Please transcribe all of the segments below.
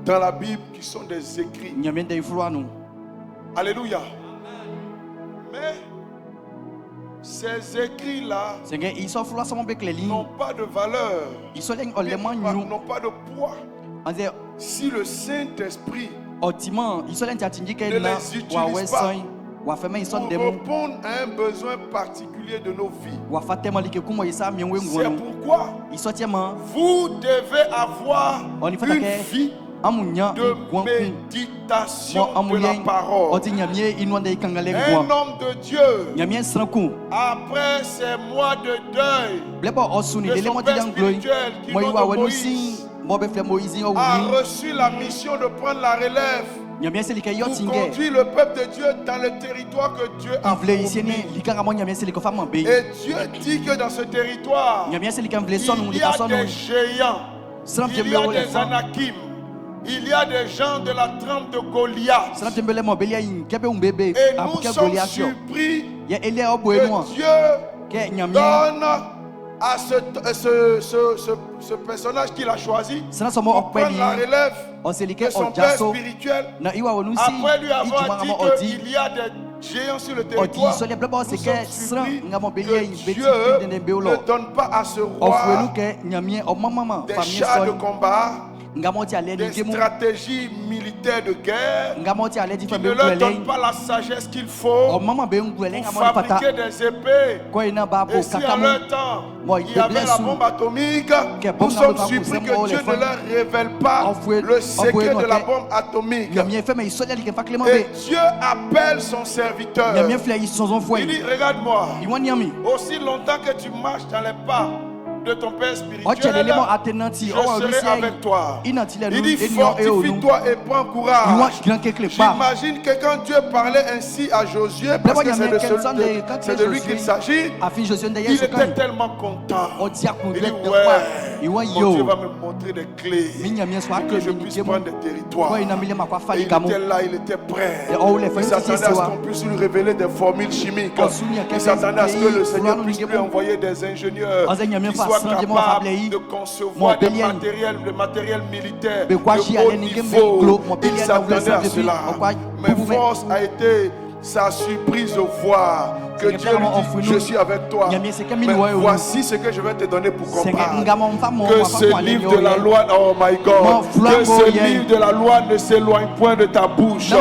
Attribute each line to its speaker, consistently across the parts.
Speaker 1: dans la Bible qui sont des écrits. Alléluia. Mais ces écrits-là n'ont pas de valeur, n'ont pas de poids. Si le Saint-Esprit ne les utilise pas pour répondre à un besoin particulier de nos vies. C'est pourquoi vous devez avoir une vie de méditation de la parole. Un homme de Dieu, après ces mois de deuil de son père spirituel qui nom de Moïse, a reçu la mission de prendre la relève pour conduire le peuple de Dieu dans le territoire que Dieu a promis. Et Dieu dit que dans ce territoire, il y a des géants, il y a des anakim, il y a des gens de la trempe de Goliath. Et nous sommes surpris que Dieu donne à ce personnage qu'il a choisi pour prendre la relève de son père spirituel, après lui avoir dit qu'il y a des géants sur le territoire. Nous sommes surpris que Dieu ne donne pas à ce roi des chars de combat, des stratégies militaires de guerre, qui ne leur donnent pas la sagesse qu'il faut pour fabriquer des épées. Et si à leur temps il y avait la bombe atomique, nous sommes surpris que Dieu ne leur révèle pas le secret de la bombe atomique. Et Dieu appelle son serviteur. Il dit, regarde-moi, aussi longtemps que tu marches dans les pas de ton père spirituel, je serai avec toi. Il dit, fortifie-toi et prends courage. J'imagine que quand Dieu parlait ainsi à Josué, parce que c'est de lui qu'il s'agit, il était tellement content. Il dit, ouais, mon Dieu va me montrer des clés pour que je puisse prendre des territoires. Et il était là, il était prêt. Il s'attendait à ce qu'on puisse lui révéler des formules chimiques. Il s'attendait à ce que le Seigneur puisse lui envoyer des ingénieurs qui soient capables de concevoir des matériels militaires de haut niveau. Il s'attendait à cela. Mais force a été sa surprise de voir que Dieu lui dit, je suis avec toi. Mais voici ce que je vais te donner pour comprendre. Que ce livre de la loi, oh my God, que ce livre de la loi ne s'éloigne point de ta bouche.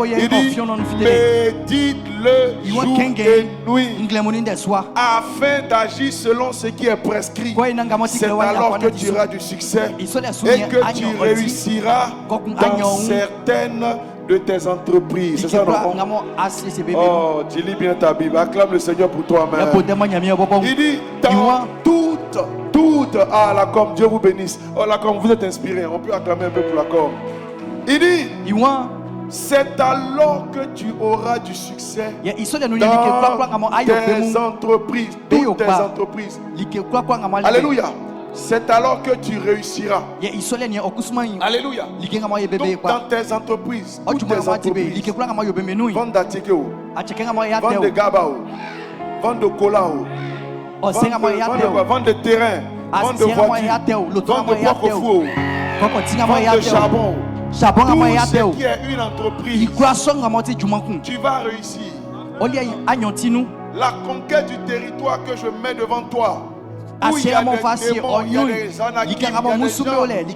Speaker 1: Il dit, médite-le jour et nuit afin d'agir selon ce qui est prescrit. C'est alors que tu auras du succès et que tu réussiras dans certaines de tes entreprises. C'est ça, non? Oh, tu lis bien ta Bible. Acclame le Seigneur pour toi-même. Il dit, dans toutes. Ah, la com, Dieu vous bénisse. Oh, la com, vous êtes inspiré. On peut acclamer un peu pour la com. Il dit, c'est alors que tu auras du succès dans tes entreprises. Toutes tes entreprises. Alléluia. C'est alors que tu réussiras. Alléluia. Donc dans tes entreprises, toutes tes entreprises, vendre d'articles, vendre de gabao, vendre de cola, vendre de terrain, vendre de voitures, vendre de coco-fou, vendre de charbon. Tout ce qui est une entreprise, tu vas réussir. La conquête du territoire que je mets devant toi, où il y a des démons, il y a des anakim, il y a des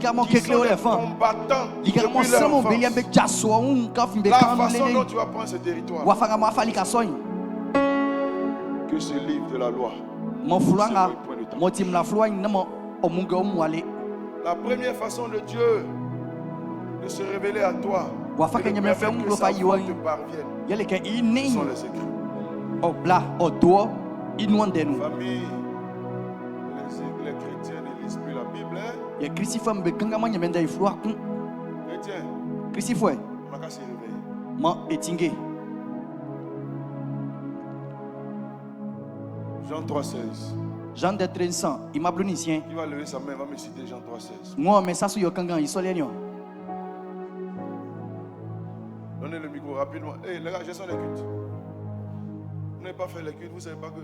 Speaker 1: gens qui sont des combattants depuis leur enfance. La façon dont tu vas prendre ce territoire, que ce livre de la loi, la première façon de Dieu de se révéler à toi, de permettre que sa voix te parvienne, ce sont les écrits. Famille, les chrétiens ne lisent plus la Bible, hein? Chrétien, on n'a qu'à se réveiller. Jean 3,16.
Speaker 2: Jean de 13 il m'a bluni sien.
Speaker 1: Qui va lever sa main, va me citer Jean 3,16.
Speaker 2: Moi mais ça sur yo kangan isolenyo.
Speaker 1: Donnez le micro rapidement. Hey, les gars, je sens les cultes. Vous n'avez pas fait les cultes, vous ne savez pas que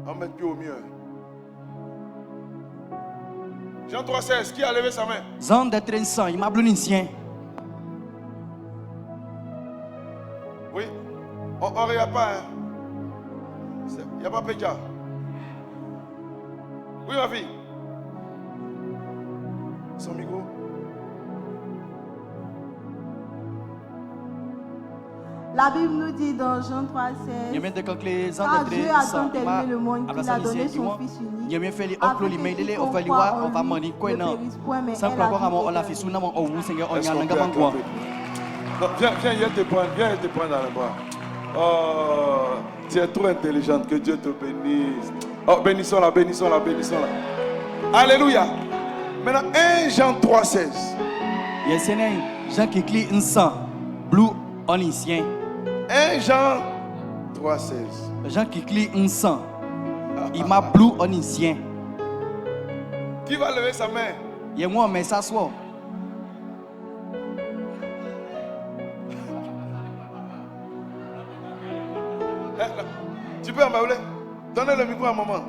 Speaker 1: en mettre plus au mieux.
Speaker 3: Jean 3,16, qui a levé sa main?
Speaker 2: Jean de 300, il m'a blounisien.
Speaker 3: Oui, on ne regarde pas. Il n'y a pas Pédia. Oui, ma fille. Son micro.
Speaker 4: La Bible nous dit dans Jean 3,16, car Dieu a tant aimé le monde qu'il a donné son Fils unique, afin que quiconque croit en lui ne périsse point, mais ait la vie éternelle.
Speaker 3: Viens, viens te prendre dans les bras. Oh, tu es trop intelligente, que Dieu te bénisse. Oh, bénissons-la, bénissons-la, bénissons-la. Alléluia. Maintenant, 1 Jean 3,16.
Speaker 2: Jean qui clie un sang, blue onisien.
Speaker 3: 1 Jean 3,16.
Speaker 2: Jean qui clie un sang, il m'a blue onisien.
Speaker 3: Qui va lever sa main?
Speaker 2: Il y a moi, mais ça soit.
Speaker 3: Tu peux en baouler? Donnez le micro à maman.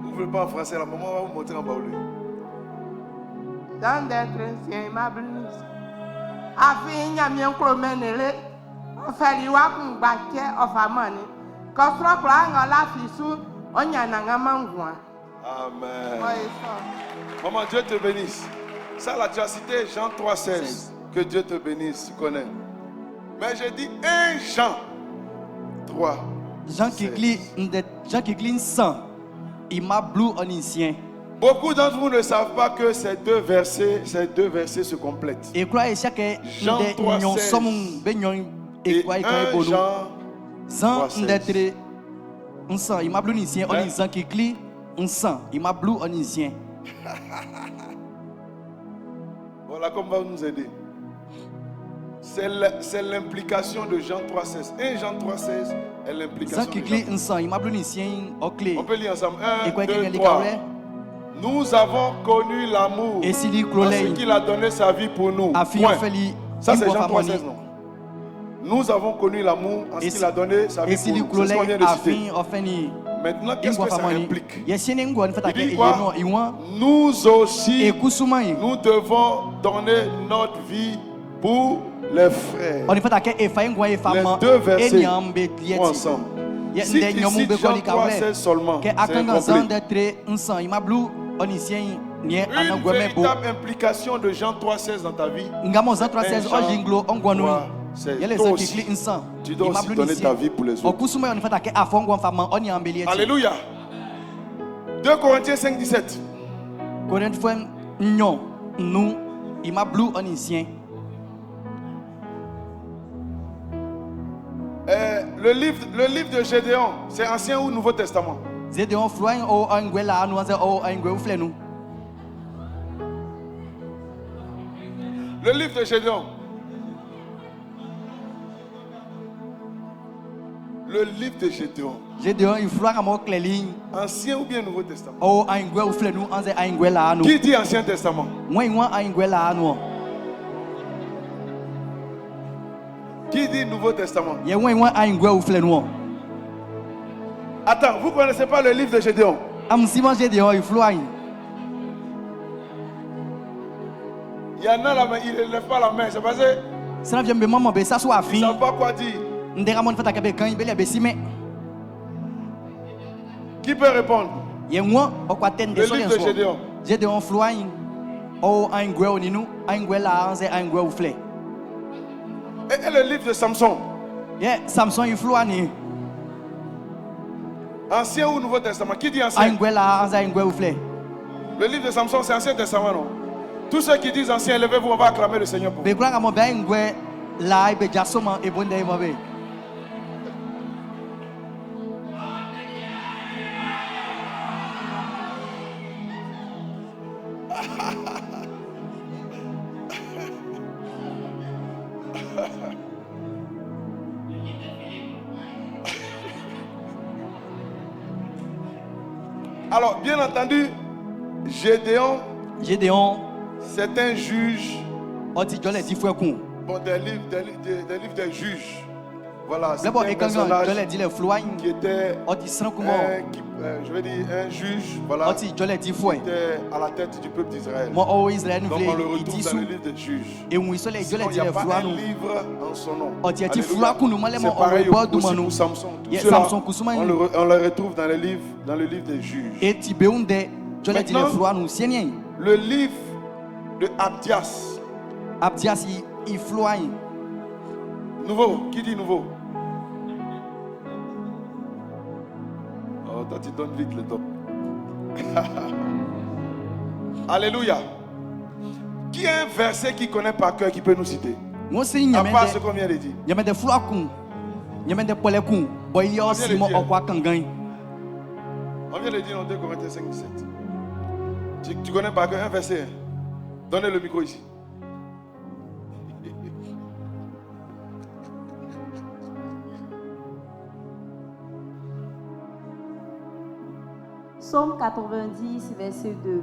Speaker 3: Vous ne voulez pas en français, la maman va vous montrer en baoulé.
Speaker 5: Dans des chrétiens, ma brise. Afin y a bien clomenele, on fait liwa pour baquer of amani. Quand on prend la fissure, on y a un mangouin.
Speaker 3: Amen. Maman, Dieu te bénisse. Ça, là, tu as cité Jean 3,16. Que Dieu te bénisse, tu connais. Mais j'ai dit 1 Jean 3.
Speaker 2: Jean qui clie un sang, il m'a blue onisien.
Speaker 3: Beaucoup d'entre vous ne savent pas que ces deux versets se complètent.
Speaker 2: Jean
Speaker 3: 3,16 et 1 Jean 3,16.
Speaker 2: Il m'a blue onisien, onisien qui clie un sang, il m'a blue onisien.
Speaker 3: Voilà comment va nous aider. C'est l'implication de Jean 3,16. 1 Jean 3,16 est l'implication de Jean 3,16. On peut lire ensemble. 1, 2, 3. Nous avons connu l'amour en ce qu'il a donné sa vie pour nous. Point. Ça c'est Jean 3,16, non? Nous avons connu l'amour en ce qu'il a donné sa vie pour nous. C'est ce qu'on vient de citer. Maintenant, qu'est-ce que ça implique? Il dit quoi? Nous aussi, nous devons donner notre vie pour les frères. Les deux versets vont ensemble. Si tu cites Jean 3,16 seulement, c'est incomplet. Une véritable implication de Jean 3,16 dans ta vie. Toi aussi, tu dois aussi donner ta vie pour les autres. Alléluia. 2 Corinthiens 5,17. Le livre de Gédéon, c'est Ancien ou Nouveau Testament? Le livre de Gédéon. Le livre de Gédéon. Ancien ou bien Nouveau Testament? Qui dit Ancien Testament? Qui dit Nouveau Testament? Attends, vous ne connaissez pas le livre de Gédéon? Il y en a là, mais il ne lève pas la main. C'est parce que ils ne savent pas quoi dire. Qui peut répondre? Le livre de Gédéon. Et le livre de Samson? Ancien ou Nouveau Testament? Qui dit Ancien? Le livre de Samson, c'est Ancien Testament, non? Tous ceux qui disent Ancien, levez-vous, on va acclamer le Seigneur pour vous. Alors, bien entendu, Gédéon, c'est un juge. Bon, des livres des juges. Voilà, c'est un personnage qui était je vais dire un juge, voilà, qui était à la tête du peuple d'Israël. Donc on le retrouve dans le livre des juges. Sinon, il n'y a pas un livre en son nom. C'est pareil aussi pour Samson. On le retrouve dans le livre des juges. Maintenant, le livre de Abdias.
Speaker 2: Abdias, il floie.
Speaker 3: Nouveau, qui dit nouveau? Oh, toi tu donnes vite le top. Alléluia. Qui a un verset qui connaît par cœur qui peut nous citer? À part ce qu'on vient de dire. On vient de dire dans 2 Corinthiens 5, 17. Tu connais par cœur un verset? Donnez le micro ici.
Speaker 4: Psaume 90, verset 2. Yes.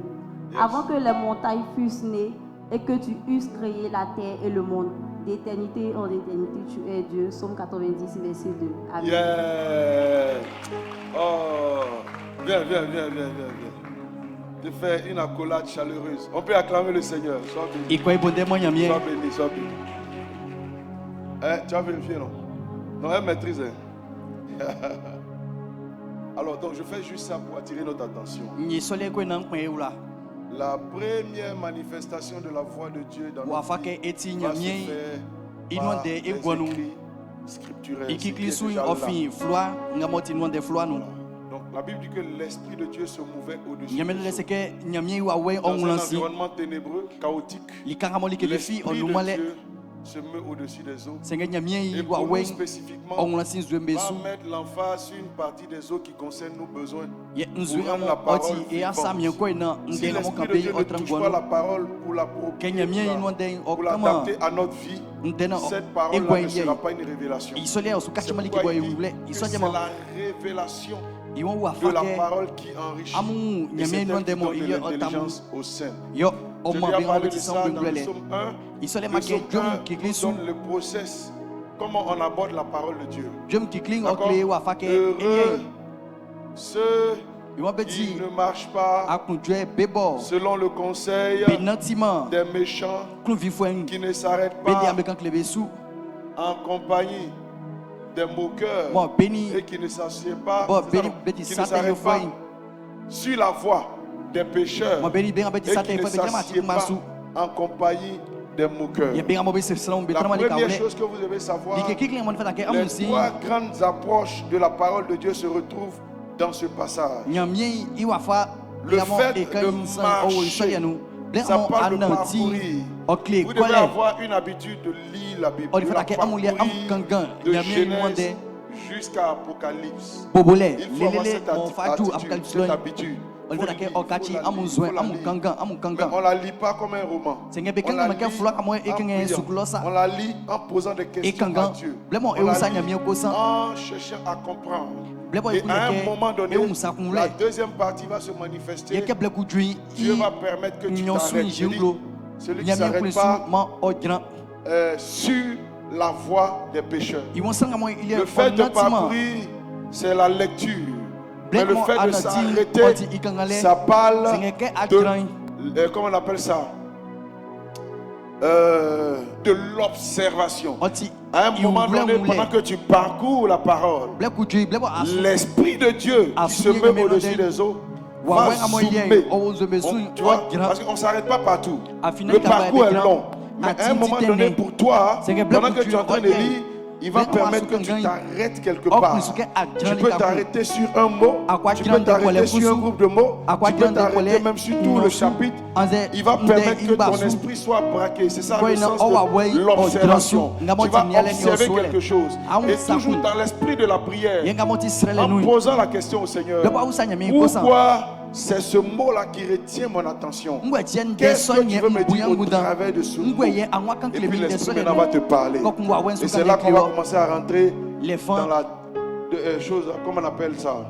Speaker 4: Avant que les montagnes fussent nées et que tu eusses créé la terre et le monde, d'éternité en éternité, tu es Dieu. Psaume 90, verset 2. Amen.
Speaker 3: Yeah. Oh, viens. Je fais une accolade chaleureuse. On peut acclamer le Seigneur. Sois béni. Sois béni. Tu as vérifié, non? Non, elle maîtrise. Alors, donc, je fais juste ça pour attirer notre attention. La première manifestation de la voix de Dieu dans notre vie va se faire par les écrits scripturels. Donc, la Bible dit que l'Esprit de Dieu se mouvait au-dessus dans un environnement ténébreux, chaotique. L'Esprit de Dieu se met au-dessus des eaux. Et pour nous spécifiquement, va mettre l'emphase sur une partie des eaux qui concerne nos besoins pour rendre la parole vivante. Si l'Esprit de Dieu ne touche pas la parole pour l'adapter à notre vie, cette parole-là ne sera pas une révélation. C'est pourquoi il dit que c'est la révélation de la parole qui enrichit et c'est elle qui donne de l'intelligence au sein. Je lui ai parlé de ça dans le psaume 1. Le psaume 1 nous donne le process, comment on aborde la parole de Dieu. Heureux ceux qui ne marchent pas selon le conseil des méchants, qui ne s'arrêtent pas en compagnie des moqueurs et qui ne s'assiedent pas, qui ne s'arrêtent pas sur la voie des pécheurs et qui ne s'assiedent pas en compagnie des moqueurs. La première chose que vous devez savoir, les 3 grandes approches de la parole de Dieu se retrouvent dans ce passage. Le fait de marcher, ça parle de parcourir. Vous devez avoir une habitude de lire la Bible, de la parcourir de Genèse jusqu'à Apocalypse. Il faut avoir cette habitude. Mais on ne la lit pas comme un roman. On la lit en posant des questions à Dieu. On la lit en cherchant à comprendre. Et à un moment donné, la deuxième partie va se manifester. Dieu va permettre que tu t'arrêtes. Celui qui ne s'arrête pas sur la voie des pécheurs. Le fait de parcourir, c'est la lecture. Mais le fait de s'arrêter, ça parle de, comment on appelle ça? De l'observation. À un moment donné, pendant que tu parcours la parole, l'Esprit de Dieu qui se met au-dessus des eaux va zoomer. Tu vois, parce qu'on ne s'arrête pas partout. Le parcours est long. Mais à un moment donné, pour toi, pendant que tu es en train de lire, il va permettre que tu t'arrêtes quelque part. Tu peux t'arrêter sur un mot, tu peux t'arrêter sur un groupe de mots, tu peux t'arrêter même sur tout le chapitre. Il va permettre que ton esprit soit braqué. C'est ça le sens de l'observation. Tu vas observer quelque chose. Et toujours dans l'esprit de la prière, en posant la question au Seigneur, pourquoi c'est ce mot-là qui retient mon attention? Qu'est-ce que tu veux me dire au travers de ce mot? Et puis l'Esprit maintenant va te parler. Et c'est là qu'on va commencer à rentrer dans la chose, comment on appelle ça?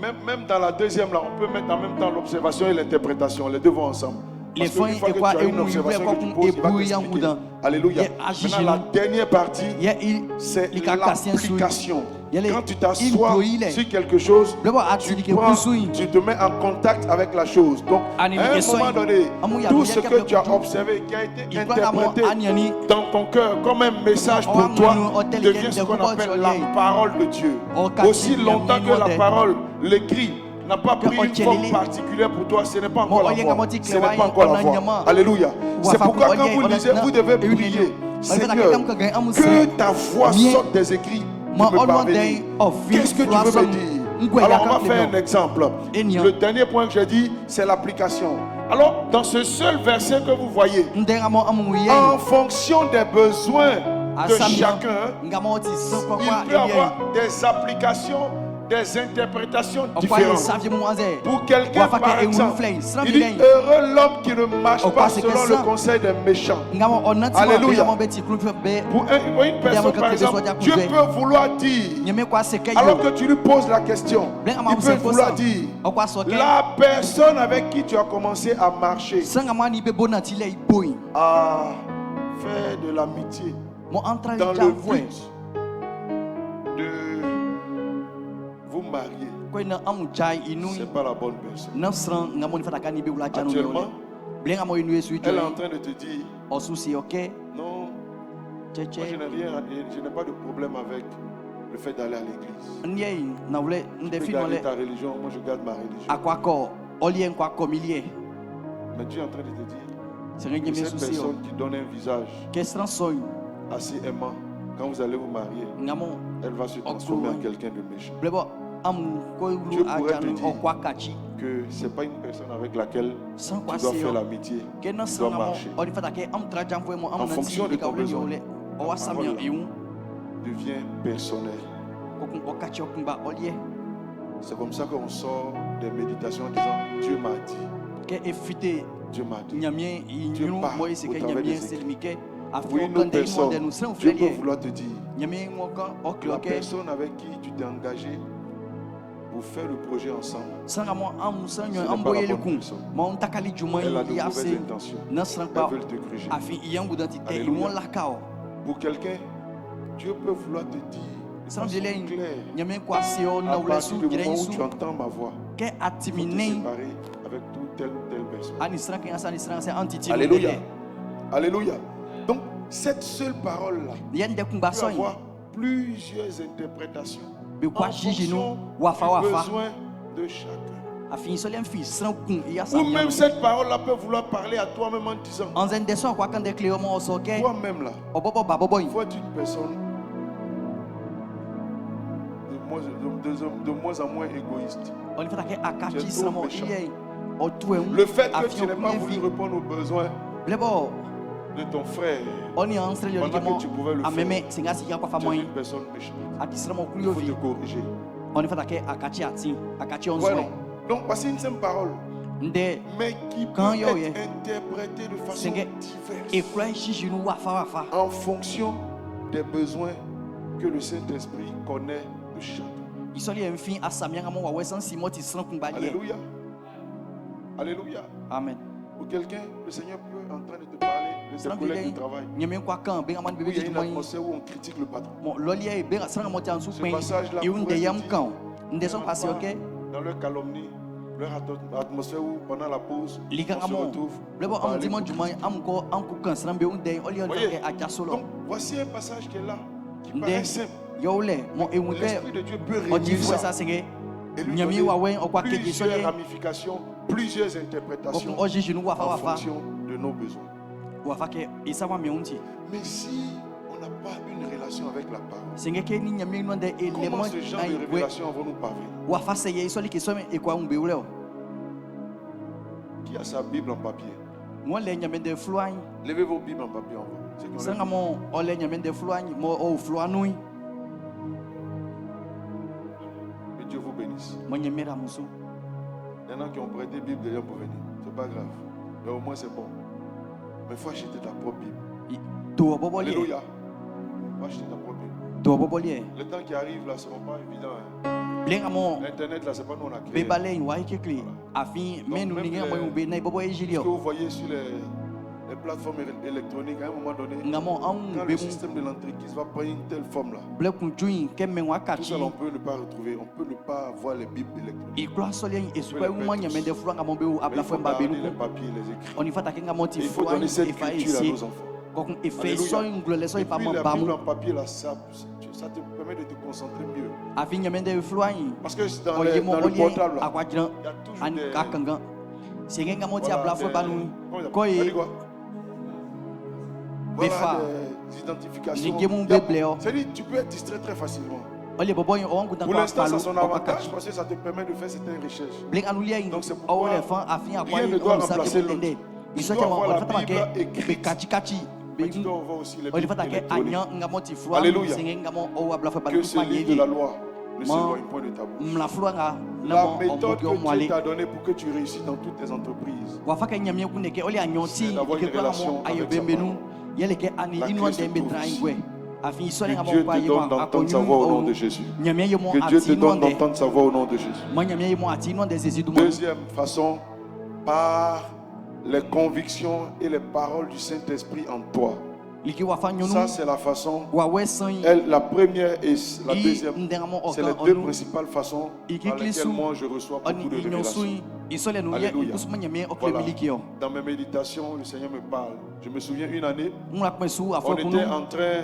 Speaker 3: Même dans la deuxième, là, on peut mettre en même temps l'observation et l'interprétation. Les deux vont ensemble. Parce qu'une fois que tu as une observation que tu poses, il va t'expliquer. Alléluia. Maintenant, la dernière partie, c'est l'application. Quand tu t'assois sur quelque chose, tu te mets en contact avec la chose. Donc, à un moment donné, tout ce que tu as observé, qui a été interprété dans ton cœur comme un message pour toi, devient ce qu'on appelle la parole de Dieu. Aussi longtemps que la parole, l'écrit, n'a pas pris une forme particulière pour toi, ce n'est pas encore la voix. Ce n'est pas encore la voix. Alléluia. C'est pourquoi quand vous lisez, vous devez prier. Seigneur, que ta voix sorte des écrits. Qu'est-ce que tu veux me dire? Alors on va faire un exemple. Le dernier point que j'ai dit, c'est l'application. Alors dans ce seul verset que vous voyez, en fonction des besoins de chacun, il peut y avoir des applications, des interprétations différentes. Pour quelqu'un, par exemple, il dit heureux l'homme qui ne marche pas selon le conseil des méchants. Alléluia. Pour une personne, par exemple, Dieu peut vouloir dire, alors que tu lui poses la question, il peut vouloir dire, la personne avec qui tu as commencé à marcher a fait de l'amitié dans le but de vous marier. C'est pas la bonne personne. Actuellement, elle est en train de te dire non, moi je n'ai pas de problème avec le fait d'aller à l'église. Tu peux garder ta religion, moi je garde ma religion. Mais Dieu est en train de te dire que cette personne qui donne un visage assez aimant, quand vous allez vous marier, elle va se transformer en quelqu'un de méchant. Dieu pourrait te dire que ce n'est pas une personne avec laquelle tu dois faire l'amitié, tu dois marcher. En fonction de ton besoin, la parole devient personnelle. C'est comme ça qu'on sort des méditations en disant Dieu m'a dit. Dieu m'a dit. Dieu parle au travers des écrits. Pour une autre personne, Dieu peut vouloir te dire la personne avec qui tu t'es engagé pour faire le projet ensemble, ce n'est pas la bonne personne. Elle a de mauvaises intentions. Elle veut te gruger. Alléluia. Pour quelqu'un, Dieu peut vouloir te dire de façon claire, à partir du moment où tu entends ma voix, il faut te séparer avec toute telle ou telle personne. Alléluia. Alléluia. Donc, cette seule parole-là peut avoir plusieurs interprétations en fonction du besoin de chacun. Ou même cette parole-là peut vouloir parler à toi-même en disant toi-même là, il faut être une personne de moins en moins égoïste. Tu es trop méchant. Le fait que tu n'aies pas voulu répondre aux besoins de ton frère pendant que tu pouvais le faire, tu es une personne méchante. Il faut te corriger. Voilà. Donc voici une simple parole, mais qui peut être interprétée de façon diverse en fonction des besoins que le Saint-Esprit connaît de chacun. Alléluia. Alléluia.
Speaker 1: Amen.
Speaker 3: Pour quelqu'un, le Seigneur peut en train de te parler de ses collègues du travail. Où il y a une atmosphère où on critique le patron. Ce passage-là pourrait dire dans leur calomnie, leur atmosphère où pendant la pause, on se retrouve. Donc voici un passage qui est là, qui paraît simple. L'Esprit de Dieu peut réunir ça et lui donner plusieurs ramifications, plusieurs interprétations en fonction de nos besoins. Mais si on n'a pas une relation avec la parole, comment ce genre de révélation vont nous parvenir? Qui a sa Bible en papier? Levez vos Bibles en papier en bas. Que Dieu vous bénisse. Il y en a qui ont prêté Bible déjà pour venir. C'est pas grave. Mais au moins c'est bon. Mais il faut acheter ta propre Bible. Alléluia. Il faut acheter ta propre Bible. Le temps qui arrive là, ce ne sera pas évident. Internet là, c'est pas nous on a créé. Voilà. Ce que vous voyez sur les plateformes électroniques, à un moment donné, quand le système de l'entreprise va prendre une telle forme là, tout ça on peut ne pas retrouver, on peut ne pas voir les bibles électroniques. Il faut garder les papiers, les écrits. Il faut donner cette culture à nos enfants. Alléluia. Et puis la Bible en papier là, ça te permet de te concentrer mieux. Parce que dans le portable là, il y a toujours voilà des identifications. C'est-à-dire tu peux être distrait très facilement. Pour l'instant, ça a son avantage parce que ça te permet de faire certaines recherches. Donc c'est pourquoi rien ne doit remplacer l'autre. Tu dois avoir la Bible écrite. Mais tu dois avoir aussi les Bibles électroniques. Alléluia. Que ce livre de la loi ne s'éloigne point de ta bouche. La méthode que Dieu t'a donnée pour que tu réussisses dans toutes tes entreprises, c'est d'avoir une relation avec sa parole. La clé se trouve ici. Que Dieu te donne d'entendre sa voix au nom de Jésus. Que Dieu te donne d'entendre sa voix au nom de Jésus. Deuxième façon, par les convictions et les paroles du Saint-Esprit en toi. Ça, c'est la façon. La première et la deuxième, c'est les deux principales façons par lesquelles moi je reçois beaucoup de révélations. Alléluia. Voilà. Dans mes méditations, le Seigneur me parle. Je me souviens une année, on était en train,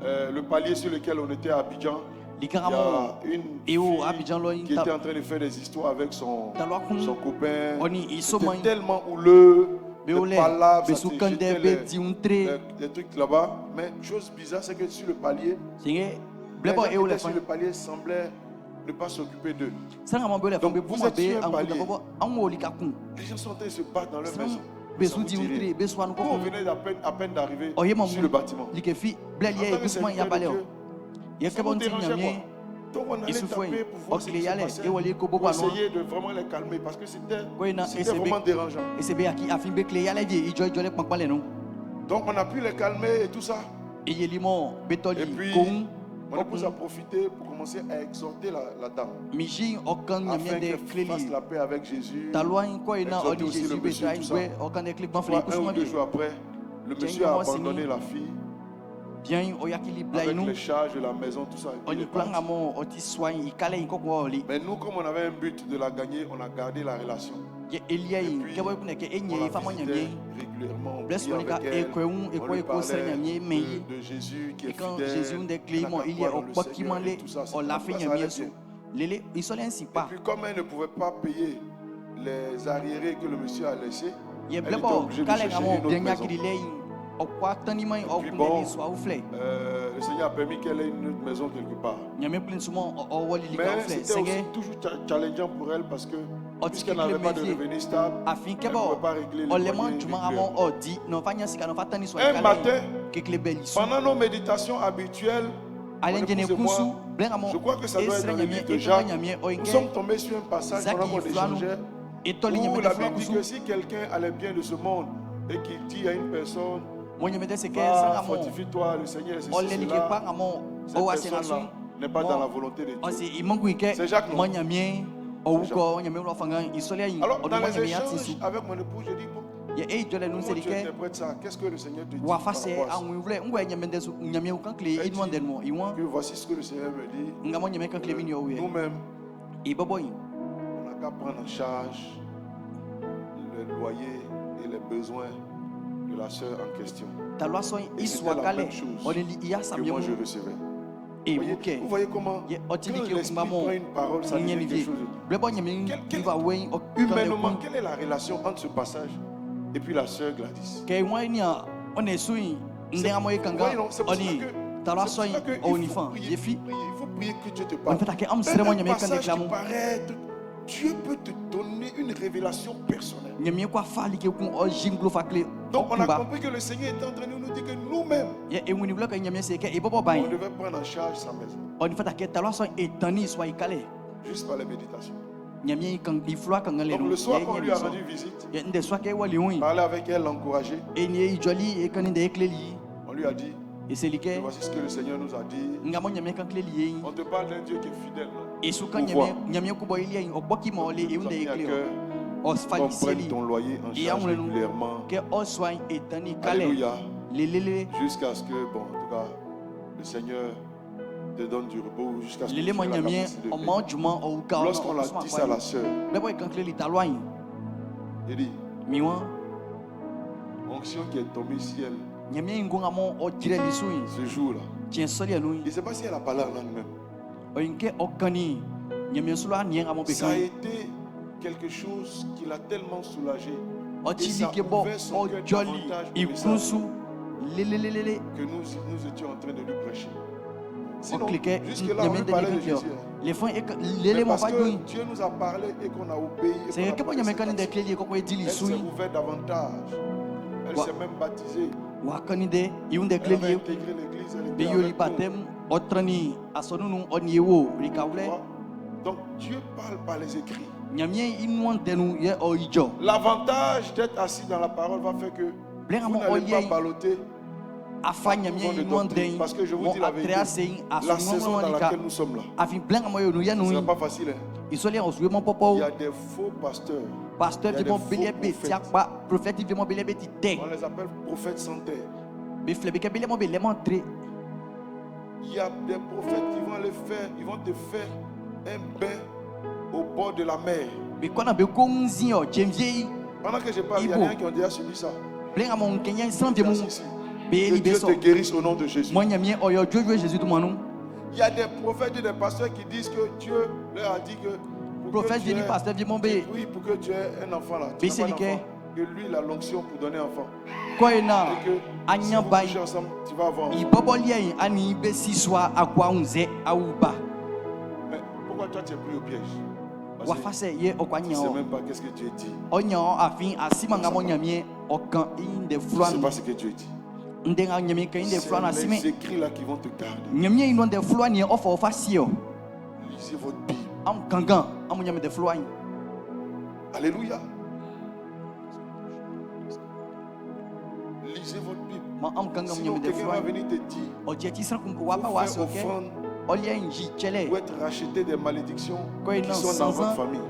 Speaker 3: le palier sur lequel on était à Abidjan, il y a une fille qui était en train de faire des histoires avec son copain. C'était tellement houleux. Les palabres, des trucs là-bas. Mais chose bizarre, c'est que sur le palier, les gens qui étaient sur le palier semblaient ne pas s'occuper d'eux. Donc vous êtes sur un palier. Les gens sont en train de se battre dans leur maison. Vous venez à peine d'arriver sur le bâtiment. En tant que serviteur de Dieu, ça vous dérangeait quoi? Donc on allait taper pour voir ce qui se passait, pour essayer de vraiment les calmer parce que c'était vraiment dérangeant. Donc on a pu les calmer et tout ça. Et puis on a pu en profiter pour commencer à exhorter la dame afin qu'elle fasse la paix avec Jésus, exhorter aussi le monsieur et tout ça. Un ou deux jours après, le monsieur a abandonné la fille avec les charges de la maison, tout ça. Mais nous, comme on avait un but de la gagner, on a gardé la relation. Et puis, on la visitait régulièrement. On priait avec elle. On lui parlait de Jésus qui est fidèle. On a foi dans le Seigneur et tout ça. Et puis, comme elle ne pouvait pas payer les arriérés que le monsieur a laissés, elle était obligée de chercher une autre maison. Et puis bon, le Seigneur a permis qu'elle ait une autre maison quelque part. Mais c'était aussi toujours challengeant pour elle parce que puisqu'elle n'avait pas de revenus stables, elle ne pouvait pas régler les loyers. Un matin, pendant nos méditations habituelles, je crois que ça doit être dans le livre de Jacques, nous sommes tombés sur un passage pendant qu'on échangeait où la Bible dit que si quelqu'un allait bien de ce monde et qu'il dit à une personne, fortifie-toi, le Seigneur est ceci, cela. Cette personne-là n'est pas dans la volonté de Dieu. C'est Jacques, non? Alors, dans les échanges avec mon époux, je dis, bon, comment tu interprètes ça? Qu'est-ce que le Seigneur te dit par rapport à ça? Que voici ce que le Seigneur me dit. Nous-mêmes, on n'a qu'à prendre en charge le loyer et les besoins de la sœur en question. Et c'était la même chose que moi je recevais. Vous voyez comment quand l'Esprit prend une parole, ça devient quelque chose. Humainement, quelle est la relation entre ce passage et puis la sœur Gladys? C'est pour ça qu'il faut prier que Dieu te parle. Un passage qui paraît, Dieu peut te donner une révélation personnelle. Donc on a compris que le Seigneur est en train de nous dire que nous-mêmes, on devait prendre en charge sa maison. Juste par les méditations. Donc le soir quand on lui a rendu visite, parler avec elle, l'encourager, on lui a dit, voici ce que le Seigneur nous a dit. On te parle d'un Dieu qui est fidèle, non? comprennent ton loyer en charge régulièrement. Alléluia. Jusqu'à ce que, bon, en tout cas, le Seigneur te donne du repos jusqu'à ce que tu aies la capacité de payer. Lorsqu'on l'a dit ça à la sœur, il dit, onction qui est tombée ici, ce jour-là, je ne sais pas si elle a parlé en langue même. Ça a été quelque chose qui l'a tellement soulagé. Et ça a ouvert son cœur davantage pour les âmes que nous étions en train de lui prêcher. Sinon, jusque-là, on lui parlait de Jésus. Mais parce que Dieu nous a parlé et qu'on a obéi, elle s'est ouverte davantage. Elle s'est même baptisée. Elle avait intégré l'église. Elle était avec nous. Donc Dieu parle par les écrits. L'avantage d'être assis dans la parole va faire que vous n'allez pas balloter de doctrine, parce que je vous dis la vérité, la saison dans laquelle nous sommes là, ce ne sera pas facile. Il y a des faux pasteurs. Il y a des faux prophètes. On les appelle prophètes sans terre. Il y a des prophètes qui vont ils vont te faire un bain au bord de la mer. Pendant que je parle, il y a des gens qui ont déjà subi ça. Que Dieu te guérisse au nom de Jésus. Il y a des prophètes et des pasteurs qui disent que Dieu leur a dit que pour que tu aies un enfant là, tu n'as pas d'enfant, que lui il a l'onction pour donner un enfant. Et que si vous couchez ensemble, tu vas avoir un enfant. Mais pourquoi toi tu es pris au piège? Parce que tu ne sais même pas qu'est-ce que Dieu dit. Tu ne sais pas ce que Dieu dit. C'est les écrits là qui vont te garder. Lisez votre Bible. Alléluia. Lisez votre Bible. Sinon quelqu'un va venir te dire, faut faire offrande ou être racheté des malédictions qui sont dans votre famille.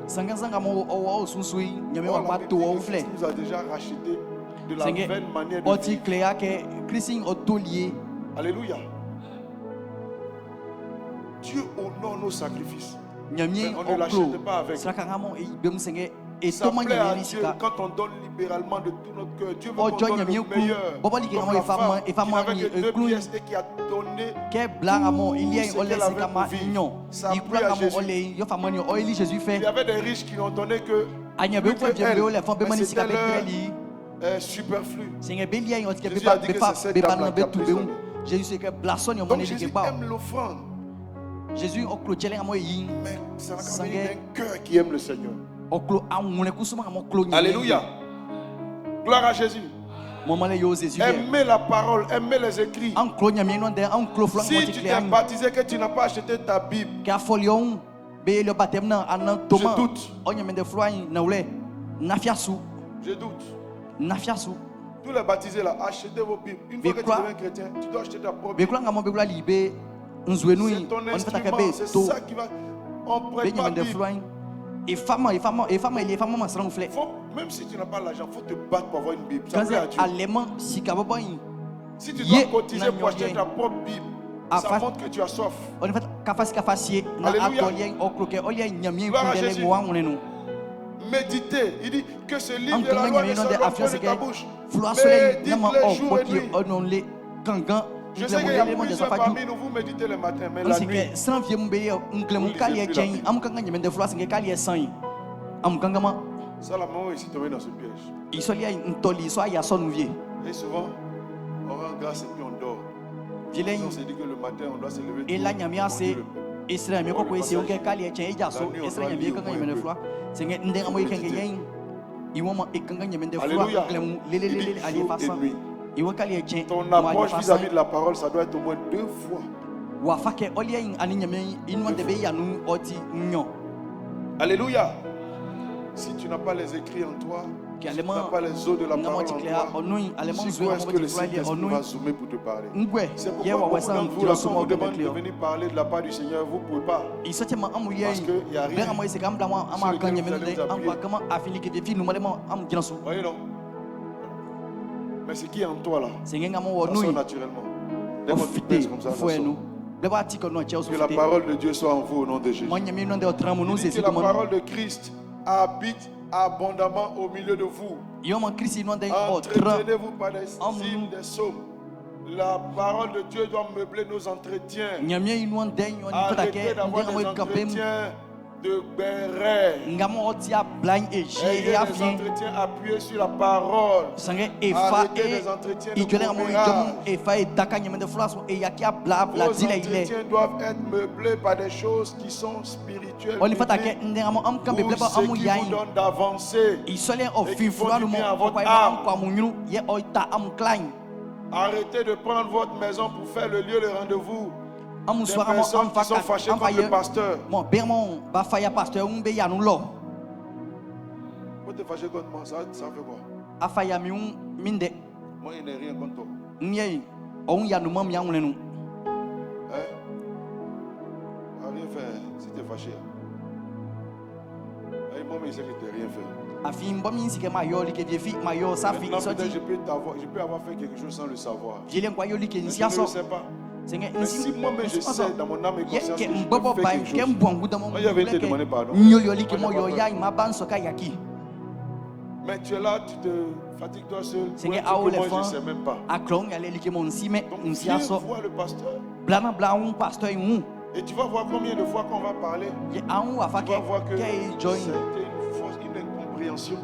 Speaker 3: Or, la Bible dit que Christ nous a déjà racheté de la vaine manière de vivre. Alléluia. Dieu honore nos sacrifices. Mais on ne l'achète pas avec. Ça plaît à Dieu quand on donne libéralement de tout notre cœur. Dieu veut qu'on donne le meilleur. Comme la femme qui n'avait que 2 pièces et qui a donné tout ce qu'elle avait pour vivre. Ça a plu à Jésus. Il y avait des riches qui n'ont donné que elle, mais c'était leur superflu. Jésus a dit que c'est cette dame-là qui a plus donné. Donc Jésus aime l'offrande.
Speaker 1: Jésus
Speaker 3: mais ça va quand même un cœur qui aime le Seigneur. Alléluia. Gloire à Jésus. Aimez la parole, aimez les écrits. Si tu t'es baptisé que tu n'as pas acheté ta Bible, je doute. Je doute. Tous les baptisés là, achetez vos Bibles. Une fois que tu deviens chrétien, tu dois acheter ta propre Bible. C'est ton instrument, c'est ça qui va. On prête pas Bible. Même si tu n'as pas l'argent, il faut te battre pour avoir une Bible. Ça plaît à Dieu. Si tu dois cotiser pour acheter ta propre Bible, ça montre que tu as soif. Alléluia. Gloire à Jésus. Méditez. Il dit que ce livre de la loi ne sorte pas de ta bouche. Médite-le jour et nuit. Je sais qu'il y a plusieurs parmi nous, vous méditez le matin, mais la nuit, ça la maman est ici tombée dans ce piège. Et souvent, on rend grâce et puis on dort. On s'est dit que le matin, on doit se lever tôt. Alléluia. Il dit jour et nuit. Ton approche vis-à-vis de la parole, ça doit être au moins 2 fois. Alléluia. Si tu n'as pas les écrits en toi, pas les eaux de la parole en toi. Si où est-ce que le Saint-Esprit va zoomer pour te parler? C'est pourquoi beaucoup d'entre vous, lorsqu'on vous demande de venir parler de la part du Seigneur, vous ne pouvez pas. Parce qu'il n'y a rien sur lequel vous allez appuyer. Voyez non? Mais ce qui est en toi là, ça sort naturellement. Dès qu'on te pèse comme ça, ça sort. Que la parole de Dieu soit en vous au nom de Jésus. Il dit que la parole de Christ habite abondamment au milieu de vous. Entretenez-vous par des hymnes, des psaumes. La parole de Dieu doit meubler nos entretiens. Arrêtez d'avoir des entretiens de béret. Ayez des entretiens appuyés sur la parole. Arrêtez des entretiens de commérage. Vos entretiens doivent être meublés par des choses qui sont spirituelles pour ce qui vous donne d'avancer et qui font du bien à votre âme. Arrêtez de prendre votre maison pour faire le lieu de rendez-vous des personnes qui sont fâchées contre le pasteur. Vous te fâchez contre moi, ça fait quoi? Moi, il n'est rien contre toi. Rien fait si tu es fâché. Moi, mais il sait que tu n'as rien fait. Maintenant, peut-être je peux avoir fait quelque chose sans le savoir. Mais je ne le sais pas. Mais si moi-même je sais dans mon âme et conscience que je peux faire quelque chose, moi j'avais te demander pardon. Mais tu es là, tu te fatigues toi seul. Moi je ne sais même pas. Donc viens voir le pasteur. Et tu vas voir combien de fois qu'on va parler. Tu vas voir que c'était une incompréhension.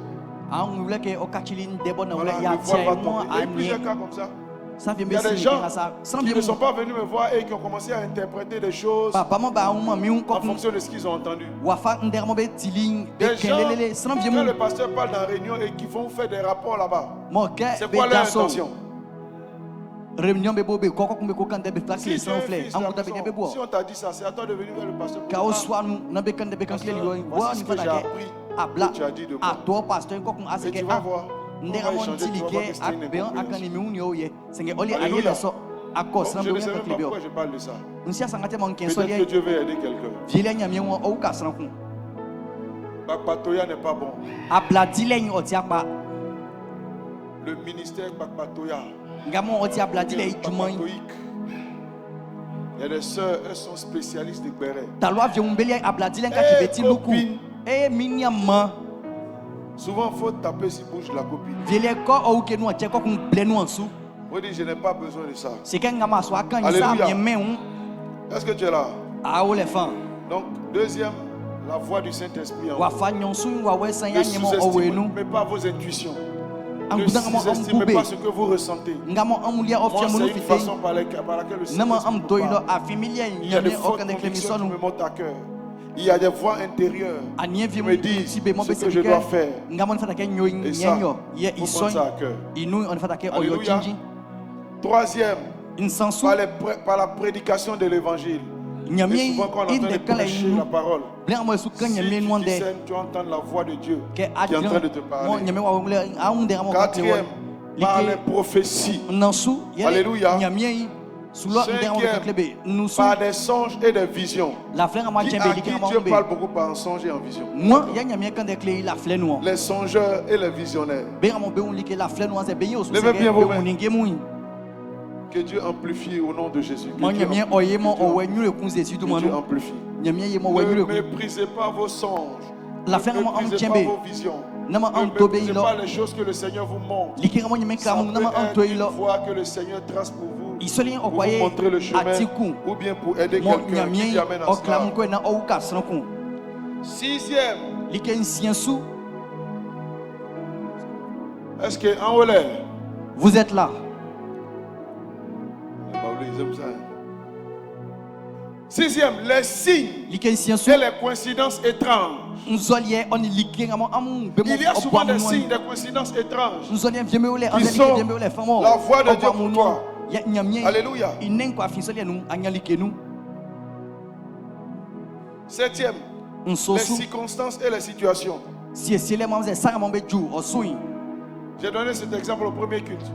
Speaker 3: Voilà, le voile va tomber. Il y a eu plusieurs cas comme ça. Il y a des gens qui ne sont pas venus me voir et qui ont commencé à interpréter des choses en fonction de ce qu'ils ont entendu. Des gens, quand le pasteur parle dans la réunion et qui vont faire des rapports là-bas, c'est quoi leur intention? Si on t'a dit ça, c'est à toi de venir vers le pasteur pour voici ce que j'ai appris, que tu as dit de moi. Et tu vas voir. On va échanger, tu vas voir que c'est une incompréhension. Alléluia. Je ne sais même pas pourquoi je parle de ça. Peut-être que Dieu veut aider quelqu'un. Bakpatoya n'est pas bon. Le ministère Bakpatoya. Il y a des sœurs, elles sont spécialistes de béret. Souvent, il faut taper sur la bouche de la copine. Vous dites, je n'ai pas besoin de ça. Alléluia. Est-ce que tu es là? Donc, deuxième, la voix du Saint-Esprit en vous. Ne sous-estimez pas vos intuitions. Ne sous-estimez pas ce que vous ressentez. Moi, c'est une façon par laquelle le Saint-Esprit me parle. Il y a des fortes convictions qui me montent à cœur. Il y a des voix intérieures qui me disent ce que je dois faire. Et ça, il faut prendre ça à cœur. Alléluia. Troisième, par la prédication de l'évangile. Et souvent quand on entend de prêcher la parole, si tu discernes, tu entends la voix de Dieu qui est en train de te parler. Quatrième, par les prophéties. Alléluia. Cinquième, par des songes et des visions. À qui Dieu parle beaucoup par un songe et en vision. Les songeurs et les visionnaires. Levez bien vos mains. Que Dieu amplifie au nom de Jésus. Que Dieu amplifie. Ne méprisez pas vos songes. Ne méprisez pas vos visions. Ne méprisez pas les choses que le Seigneur vous montre. Ça peut être une voie que le Seigneur trace pour vous. Pour vous montrer le chemin ou bien pour aider quelqu'un qui t'y amène à cela. Sixième. Est-ce que en Olé,
Speaker 2: vous êtes là?
Speaker 3: Sixième, les signes et les coïncidences étranges. Il y a souvent des signes, des coïncidences étranges qui sont la voix de Dieu pour toi. Alléluia. Septième, les circonstances et les situations. J'ai donné cet exemple au premier culte.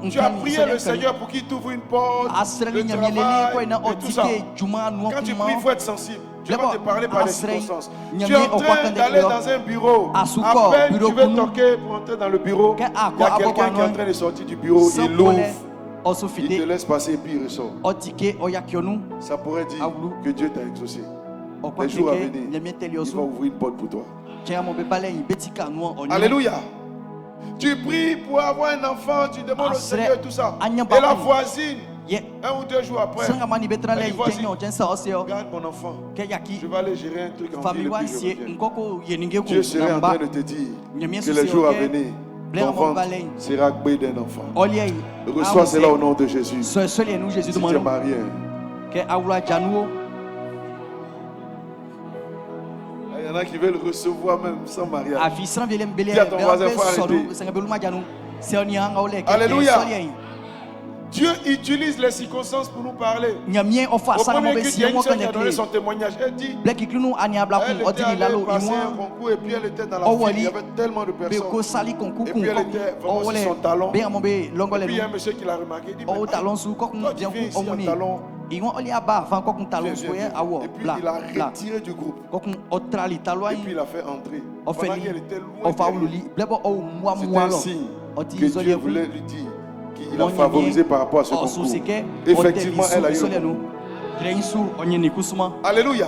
Speaker 3: Tu as prié le Seigneur pour qu'il t'ouvre une porte, le travail et tout ça. Quand tu pries, il faut être sensible. Tu vas te parler par les circonstances. Tu es en train d'aller dans un bureau. À peine tu veux toquer pour entrer dans le bureau. Il y a quelqu'un qui est en train de sortir du bureau. Il l'ouvre. Il te laisse passer et puis il ressort. Ça pourrait dire que Dieu t'a exaucé. Les jours à venir, il va ouvrir une porte pour toi. Alléluia. Tu pries pour avoir un enfant, tu demandes au Seigneur tout ça. Et la voisine, 1 ou 2 jours après, elle dit, voici, regarde mon enfant, je vais aller gérer un truc en ville et puis je reviens. Dieu serait en train de te dire que les jours à venir, ton ventre sera béni d'un enfant. Reçois cela au nom de Jésus. Si tu es marié. Il y en a qui veulent recevoir même sans mariage. Dis à ton voisin, il faut arrêter. Alléluia. Dieu utilise les circonstances pour nous parler. Au premier culte, il y a une sœur qui a donné son témoignage. Elle dit, elle était allée passer un concours et puis elle était dans la file. Il y avait tellement de personnes. Et puis elle était vraiment sur son talon. Et puis il y a un monsieur qui l'a remarqué. Il dit, mais toi tu viens ici en talon. Et puis il a retiré du groupe. Et puis il a fait entrer. Pendant qu'elle était loin, c'est un signe que Dieu voulait lui dire qu'il a favorisé par rapport à ce concours. Effectivement, elle a eu le concours. Alléluia.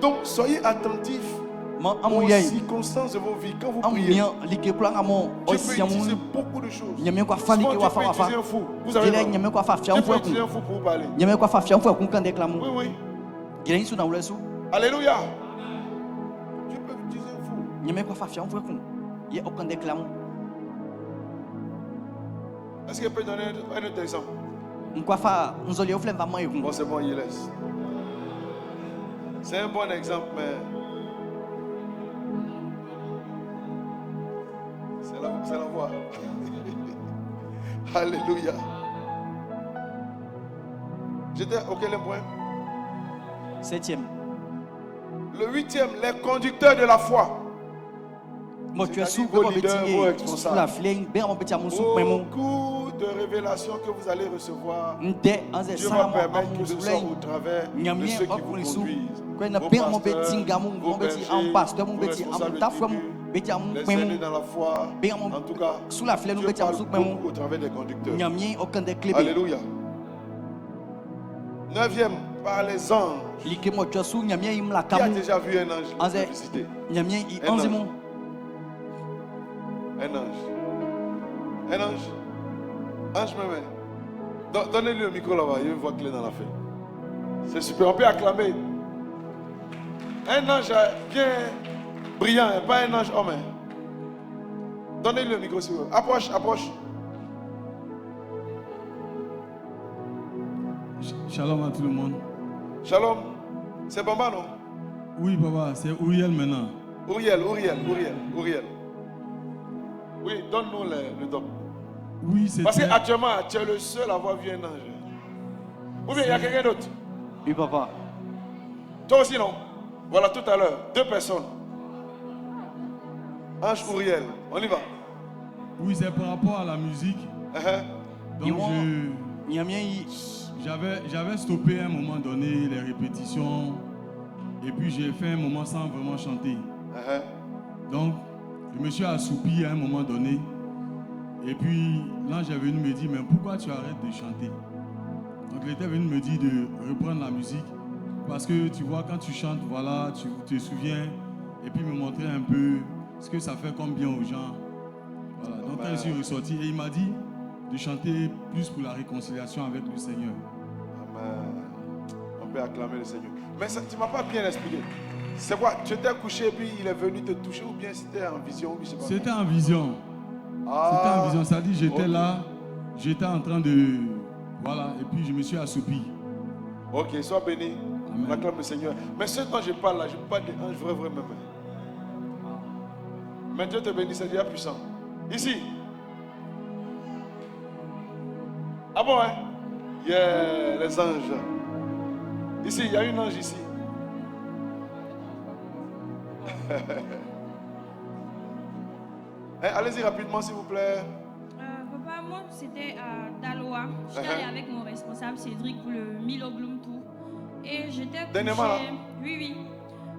Speaker 3: Donc soyez attentifs aux circonstances de vos vies. Quand vous priez, Dieu peut utiliser beaucoup de choses. Souvent, Dieu peut utiliser un fou. Vous avez Dieu peut utiliser un fou pour vous parler. Oui, oui. Alléluia. Dieu peut utiliser un fou. Est-ce qu'il peut donner un autre exemple? Bon, c'est bon, il laisse. C'est un bon exemple, mais c'est la voix. Alléluia. J'étais au quel point?
Speaker 1: 7e.
Speaker 3: Le 8e, les conducteurs de la foi. C'est-à-dire vos leaders, vos responsables. Beaucoup de révélations que vous allez recevoir, Dieu va permettre qu'ils ressortent au travers de ceux qui vous conduisent. Vos pasteurs, vos bergers, vos responsables de tribu, les aînés dans la foi. En tout cas, Dieu parle beaucoup au travers des conducteurs. Alléluia. 9e, par les anges. Qui a déjà vu un ange visiter? Un ange. Un ange. Ange même. Donnez-lui le micro là-bas. Il y a une voix clé dans la feuille. C'est super. On peut acclamer. Un ange bien brillant, pas un ange homme. Donnez-lui le micro si vous voulez. Approche, approche.
Speaker 6: Shalom à tout le monde.
Speaker 3: Shalom. C'est Bamba, non?
Speaker 6: Oui, papa. C'est Uriel maintenant.
Speaker 3: Uriel. Oui, donne-nous le don.
Speaker 6: Oui, c'est
Speaker 3: parce qu'actuellement, tu es le seul à avoir vu un ange. Ou bien il y a quelqu'un d'autre?
Speaker 1: Oui, papa.
Speaker 3: Toi aussi, non? Voilà, tout à l'heure, 2 personnes. Ange Uriel, on y va.
Speaker 6: Oui, c'est par rapport à la musique. Donc, j'avais stoppé à un moment donné les répétitions. Et puis, j'ai fait un moment sans vraiment chanter. Donc, je me suis assoupi à un moment donné. Et puis, l'ange est venu me dire, mais pourquoi tu arrêtes de chanter? Donc, il était venu me dire de reprendre la musique. Parce que tu vois, quand tu chantes, voilà, tu te souviens. Et puis, me montrer un peu ce que ça fait comme bien aux gens. Voilà. Donc, quand je suis ressorti, et il m'a dit de chanter plus pour la réconciliation avec le Seigneur.
Speaker 3: Amen. On peut acclamer le Seigneur. Mais ça, tu ne m'as pas bien expliqué. C'est quoi? Tu étais couché et puis il est venu te toucher ou bien c'était en vision?
Speaker 6: C'était en vision. C'était en vision. Ça dit, j'étais là, j'étais en train de... Voilà, et puis je me suis assoupi.
Speaker 3: Ok, sois béni. On acclame le Seigneur. Mais ce dont je parle là, je parle des anges vrai même. Mais Dieu te bénit, c'est déjà puissant. Ici. Ah bon, hein? Yeah, les anges. Ici, il y a une ange ici. Allez-y rapidement, s'il vous plaît.
Speaker 7: Papa, moi, c'était à Daloa. J'étais allée avec mon responsable Cédric pour le Milo Bloom Tour. Et j'étais couchée. Oui.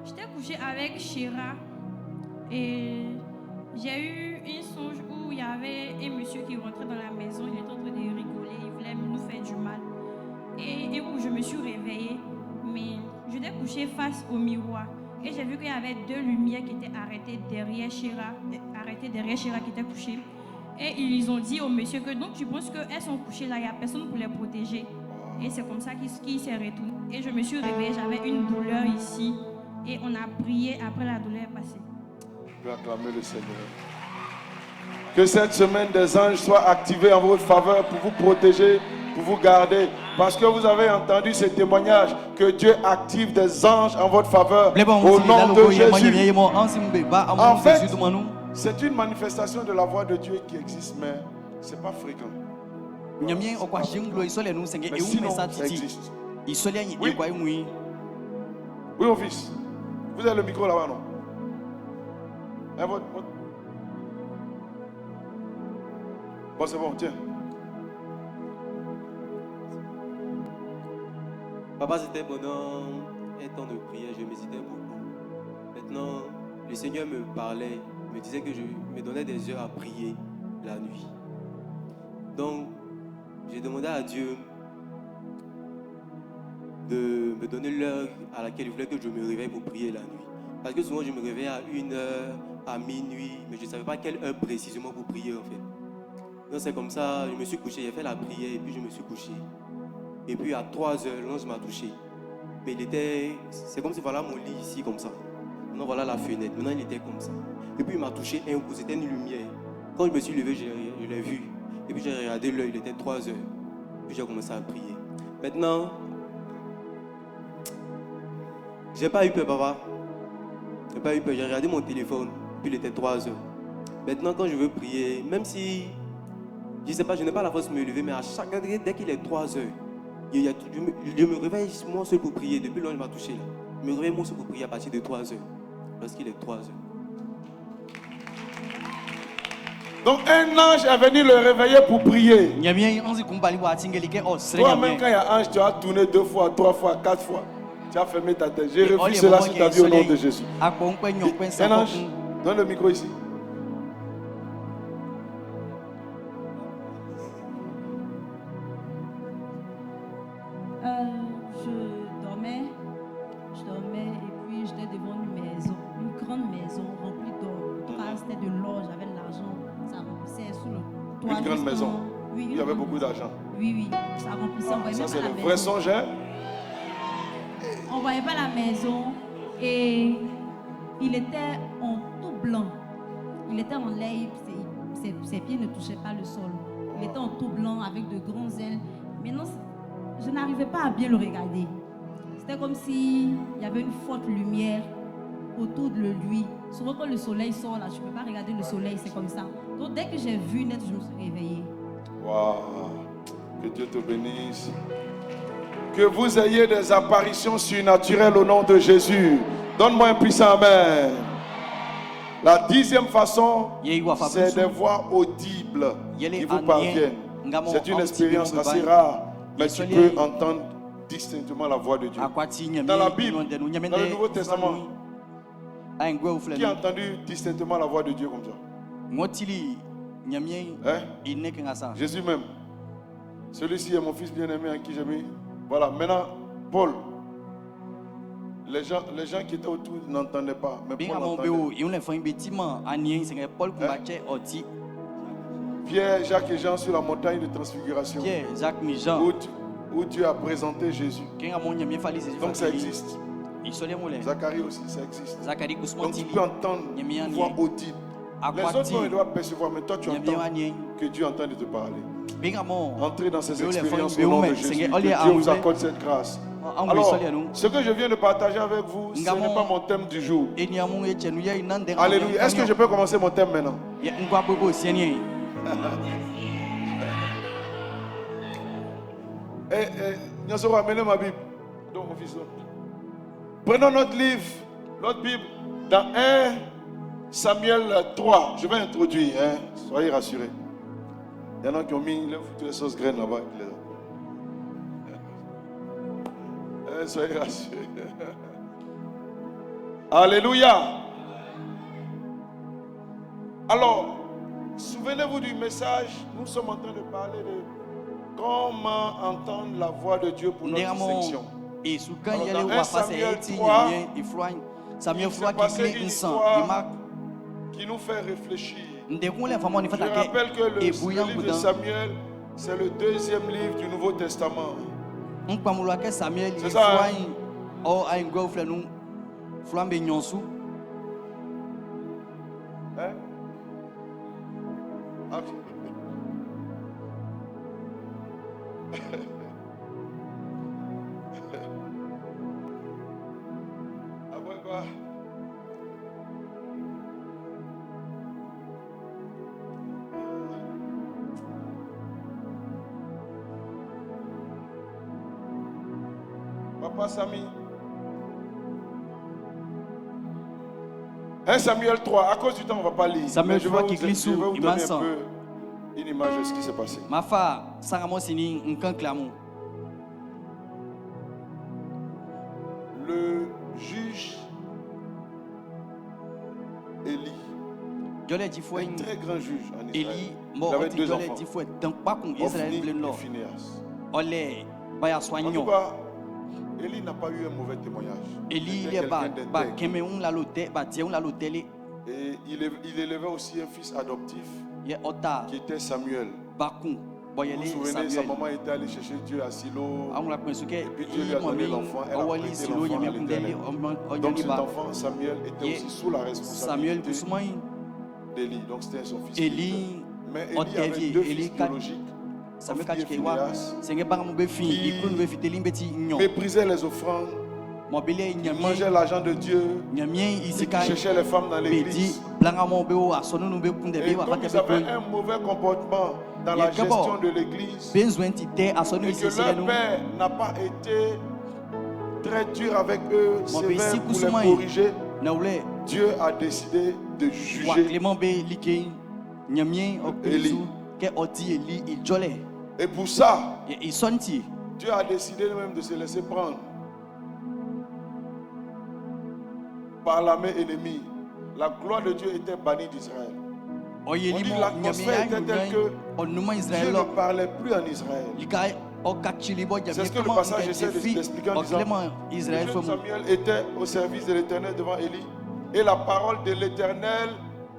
Speaker 7: J'étais couchée avec Chéra. Et j'ai eu une songe où il y avait un monsieur qui rentrait dans la maison. Il était en train de rigoler. Il voulait nous faire du mal. Et où je me suis réveillée. Mais j'étais couchée face au miroir. Et j'ai vu qu'il y avait 2 lumières qui étaient arrêtées derrière Chéra qui était couchée. Et ils ont dit au monsieur que donc tu penses qu'elles sont couchées là, il n'y a personne pour les protéger. Et c'est comme ça qu'il s'est retourné. Et je me suis réveillée, j'avais une douleur ici. Et on a prié, après la douleur est passée.
Speaker 3: Je peux acclamer le Seigneur. Que cette semaine des anges soit activée en votre faveur pour vous protéger, pour vous garder. Parce que vous avez entendu ce témoignage que Dieu active des anges en votre faveur au nom de Jésus. En fait, c'est une manifestation de la voix de Dieu qui existe, mais ce n'est pas fréquent. Mais sinon, ça existe. Oui, mon fils. Vous avez le micro là-bas, non? Bon, c'est bon, tiens.
Speaker 8: Papa, c'était pendant un temps de prière, je méditais beaucoup. Maintenant, le Seigneur me parlait, me disait que je me donnais des heures à prier la nuit. Donc, j'ai demandé à Dieu de me donner l'heure à laquelle il voulait que je me réveille pour prier la nuit. Parce que souvent, je me réveillais à 1h, à minuit, mais je ne savais pas quelle heure précisément pour prier en fait. Donc, c'est comme ça, je me suis couché, j'ai fait la prière et puis je me suis couché. Et puis à 3h, l'ange m'a touché. Mais c'est comme si voilà mon lit ici comme ça. Maintenant voilà la fenêtre, maintenant il était comme ça. Et puis il m'a touché un coup, c'était une lumière. Quand je me suis levé, je l'ai vu. Et puis j'ai regardé l'heure, il était 3h. Puis j'ai commencé à prier. Maintenant, j'ai pas eu peur, papa. J'ai pas eu peur, j'ai regardé mon téléphone, puis il était 3h. Maintenant quand je veux prier, même si, je sais pas, je n'ai pas la force de me lever, mais à chaque dès qu'il est 3h, je me réveille moi seul pour prier. Depuis l'ange m'a touché là. Je me réveille moi seul pour prier à partir de 3h. Lorsqu'il est 3h.
Speaker 3: Donc un ange est venu le réveiller pour prier. Toi-même quand il y a un ange, tu as tourné 2 fois, 3 fois, 4 fois. Tu as fermé ta tête. J'ai refusé cela sur ta vie au nom de Jésus. Un ange, donne le micro ici.
Speaker 9: Je dormais et puis j'étais devant une maison, une grande maison remplie d'or. En tout cas, c'était de l'or, j'avais de l'argent, ça remplissait sous le toit.
Speaker 3: Une grande maison. Oui, il y avait beaucoup d'argent.
Speaker 9: Oui, ça remplissait. On voyait
Speaker 3: ça,
Speaker 9: même
Speaker 3: c'est
Speaker 9: pas la
Speaker 3: le
Speaker 9: maison.
Speaker 3: vrai songe, hein?
Speaker 9: On voyait pas la maison et il était en tout blanc. Il était en l'air, ses pieds ne touchaient pas le sol. Il était en tout blanc avec de grands ailes. Maintenant, je n'arrivais pas à bien le regarder. C'était comme s'il y avait une forte lumière autour de lui. Souvent quand le soleil sort là, je ne peux pas regarder le soleil, c'est comme ça. Donc dès que j'ai vu net, je me suis réveillée.
Speaker 3: Waouh! Que Dieu te bénisse. Que vous ayez des apparitions surnaturelles au nom de Jésus. Donne-moi un puissant amen. La 10e façon, c'est des voix audibles qui vous parviennent. C'est une expérience assez rare, mais tu peux entendre distinctement la voix de Dieu. Dans la Bible, dans le Nouveau Testament, qui a entendu distinctement la voix de Dieu comme ça? Hein? Jésus même. Celui-ci est mon fils bien-aimé en qui j'ai mis. Voilà, maintenant, Paul. Les gens qui étaient autour n'entendaient pas, mais Paul entendait. Pierre, Jacques et Jean sur la montagne de transfiguration. Où Dieu a présenté Jésus. Donc ça existe. Zacharie aussi, ça existe. Donc tu peux entendre une voix audible. Les autres non, ils doivent percevoir, mais toi tu entends que Dieu est en train de te parler. Entrez dans ces expériences au nom de Jésus. Que Dieu vous accorde cette grâce. Alors, ce que je viens de partager avec vous, ce n'est pas mon thème du jour. Alléluia. Est-ce que je peux commencer mon thème maintenant? Nous allons amener ma Bible. Donc, mon fils. Prenons notre livre, notre Bible, dans 1 Samuel 3, je vais introduire, hein, soyez rassurés. Il y en a qui ont mis les sauces graines là-bas. Soyez rassurés. Alléluia. Alors, souvenez-vous du message, nous sommes en train de parler de comment entendre la voix de Dieu pour notre section. Alors, dans 1 Samuel 3, il s'est passé une histoire qui nous fait réfléchir. Je rappelle que le livre de Samuel, c'est le deuxième livre du Nouveau Testament. C'est ça, hein? Hein? Ah. Après quoi? Papa Samy. 1 Samuel 3, à cause du temps, on ne va pas lire.
Speaker 1: Samuel
Speaker 3: je vais vous donner un peu une image de ce qui s'est passé. Le juge Élie, un très grand juge en Israël, il avait 2 enfants, Hophni et Phinehas. En tout cas, Élie n'a pas eu un mauvais témoignage. Et il élevait aussi un fils adoptif qui était Samuel. Vous vous souvenez, sa maman était allée chercher Dieu à Silo. Et puis Dieu lui a donné l'enfant. Elle a prêté l'enfant à l'Éternel. Donc cet enfant, Samuel, était aussi sous la responsabilité d'Élie. Donc c'était son fils. Mais Élie avait 2 fils biologiques. Qui méprisait les offrandes, qui mangeait l'argent de Dieu, qui cherchait les femmes dans l'église. Et comme ils avaient un mauvais comportement dans la gestion de l'église, et que leur père n'a pas été très dur avec eux, sévère pour les corriger, Dieu a décidé de juger Élie. Et pour ça, Dieu a décidé même de se laisser prendre par l'armée ennemie. La gloire de Dieu était bannie d'Israël. On dit l'atmosphère était telle que Dieu ne parlait plus en Israël. C'est ce que le passage essaie d'expliquer en disant le jeune Samuel était au service de l'Éternel devant Élie. Et la parole de l'Éternel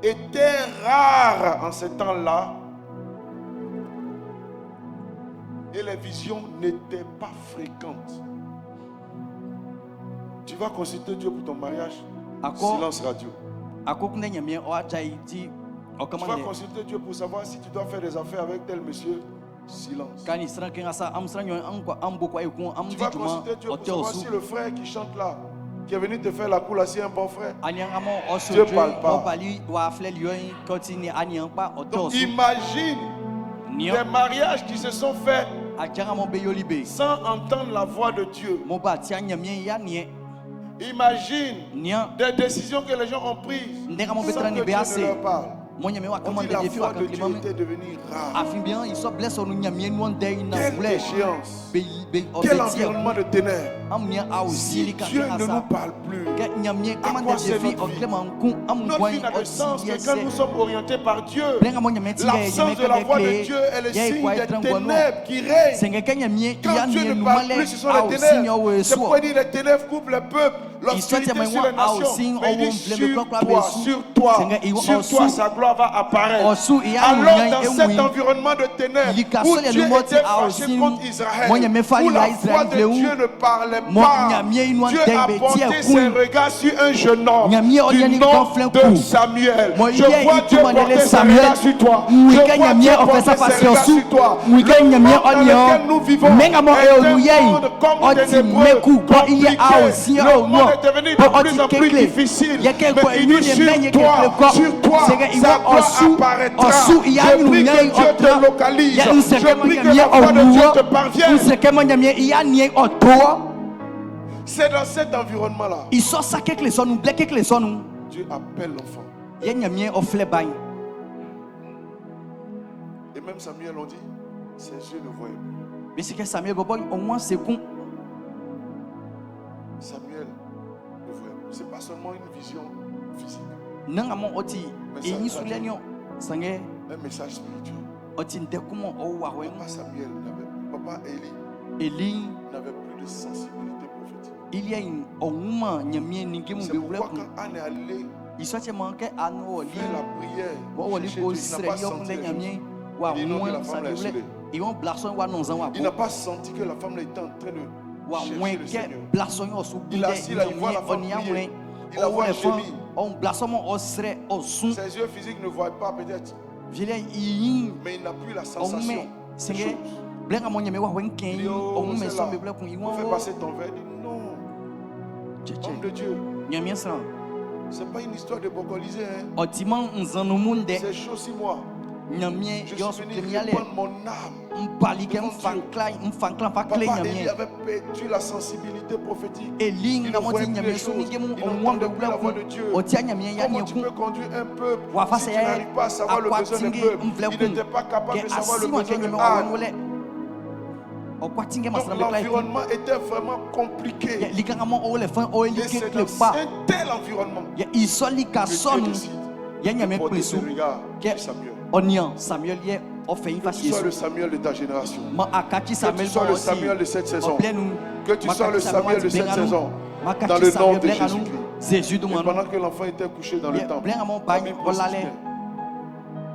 Speaker 3: était rare en ce temps-là. Et les visions n'étaient pas fréquentes. Tu vas consulter Dieu pour ton mariage. Silence radio. Tu vas consulter Dieu pour savoir si tu dois faire des affaires avec tel monsieur. Silence. Tu vas consulter Dieu pour savoir si le frère qui chante là, qui est venu te faire la cour là, c'est un bon frère. Dieu ne parle pas. Donc imagine des mariages qui se sont faits sans entendre la voix de Dieu. Imagine des décisions que les gens ont prises sans que Dieu ne leur parle. On dit la voix de Dieu était devenue rare. Quelle déchéance. Quel environnement de ténèbres. Si Dieu ne nous parle plus, à quoi c'est notre vie? Notre vie n'a de sens que quand nous sommes orientés par Dieu. L'absence de la voix de Dieu est le signe des ténèbres qui règnent. Quand Dieu ne parle plus, ce sont les ténèbres. C'est pourquoi il dit les ténèbres couvrent le peuple, l'obscurité sur les nations. Mais il dit sur toi, sa gloire va apparaître. Alors dans cet environnement de ténèbres où Dieu était fâché contre Israël, où la voix de Dieu ne parlait pas, Dieu a porté ses regards sur un jeune homme du nom de Samuel. Je vois Dieu porter ses regards sur toi. Je vois Dieu porter ses regards sur toi. Le monde dans lequel nous vivons est un monde comme des Hébreux compliqué. Le monde est devenu de plus en plus difficile. Mais il dit sur toi, sa gloire apparaîtra. Je prie que Dieu te localise. Je prie que la voix de Dieu te parvienne. C'est dans cet environnement-là. Dieu appelle l'enfant. Et même Samuel on dit, ses yeux ne voyaient plus.
Speaker 1: Mais c'est que Samuel au moins c'est con.
Speaker 3: Samuel ne voyait plus. C'est pas seulement une vision physique.
Speaker 1: Non, amon oti et ni soulenyo sangé
Speaker 3: un message spirituel.
Speaker 1: Oti ndekumo o wawe.
Speaker 3: Papa Samuel Papa
Speaker 1: Eli
Speaker 3: n'avait plus de sensibilité prophétique.
Speaker 1: Il y a une ouma nyamie ningemu
Speaker 3: be wule ko. Anne est allé.
Speaker 1: Il soit manqué à nous
Speaker 3: faire la prière. Il n'a pas senti que la femme était en train de chercher le Seigneur. Il a assis là, il voit la femme prier. Il a voit gémir. Ses yeux physiques ne voient pas peut-être. Mais il n'a plus la sensation des choses. Il dit, oh, c'est là. On fait passer ton verre. Il dit, non. Homme de Dieu. C'est pas une histoire de bocoliser. Hein. C'est chaud 6 mois. Je suis venu répandre mon âme. Papa Élie avait perdu la sensibilité prophétique. Il ne voyait plus les choses. Il n'entendait plus la voix de Dieu. Comment tu peux conduire un peuple si tu n'arrives pas à savoir le besoin du peuple? Il n'était pas capable de savoir le besoin de l'âme. Donc l'environnement était vraiment compliqué. Et c'est dans un tel environnement que Dieu décide de porter ses regards sur Samuel. Que tu sois le Samuel de ta génération. Que tu sois le Samuel de cette saison. Que tu sois le Samuel de cette saison. Dans le nom de Jésus-Christ. Et pendant que l'enfant était couché dans le temple,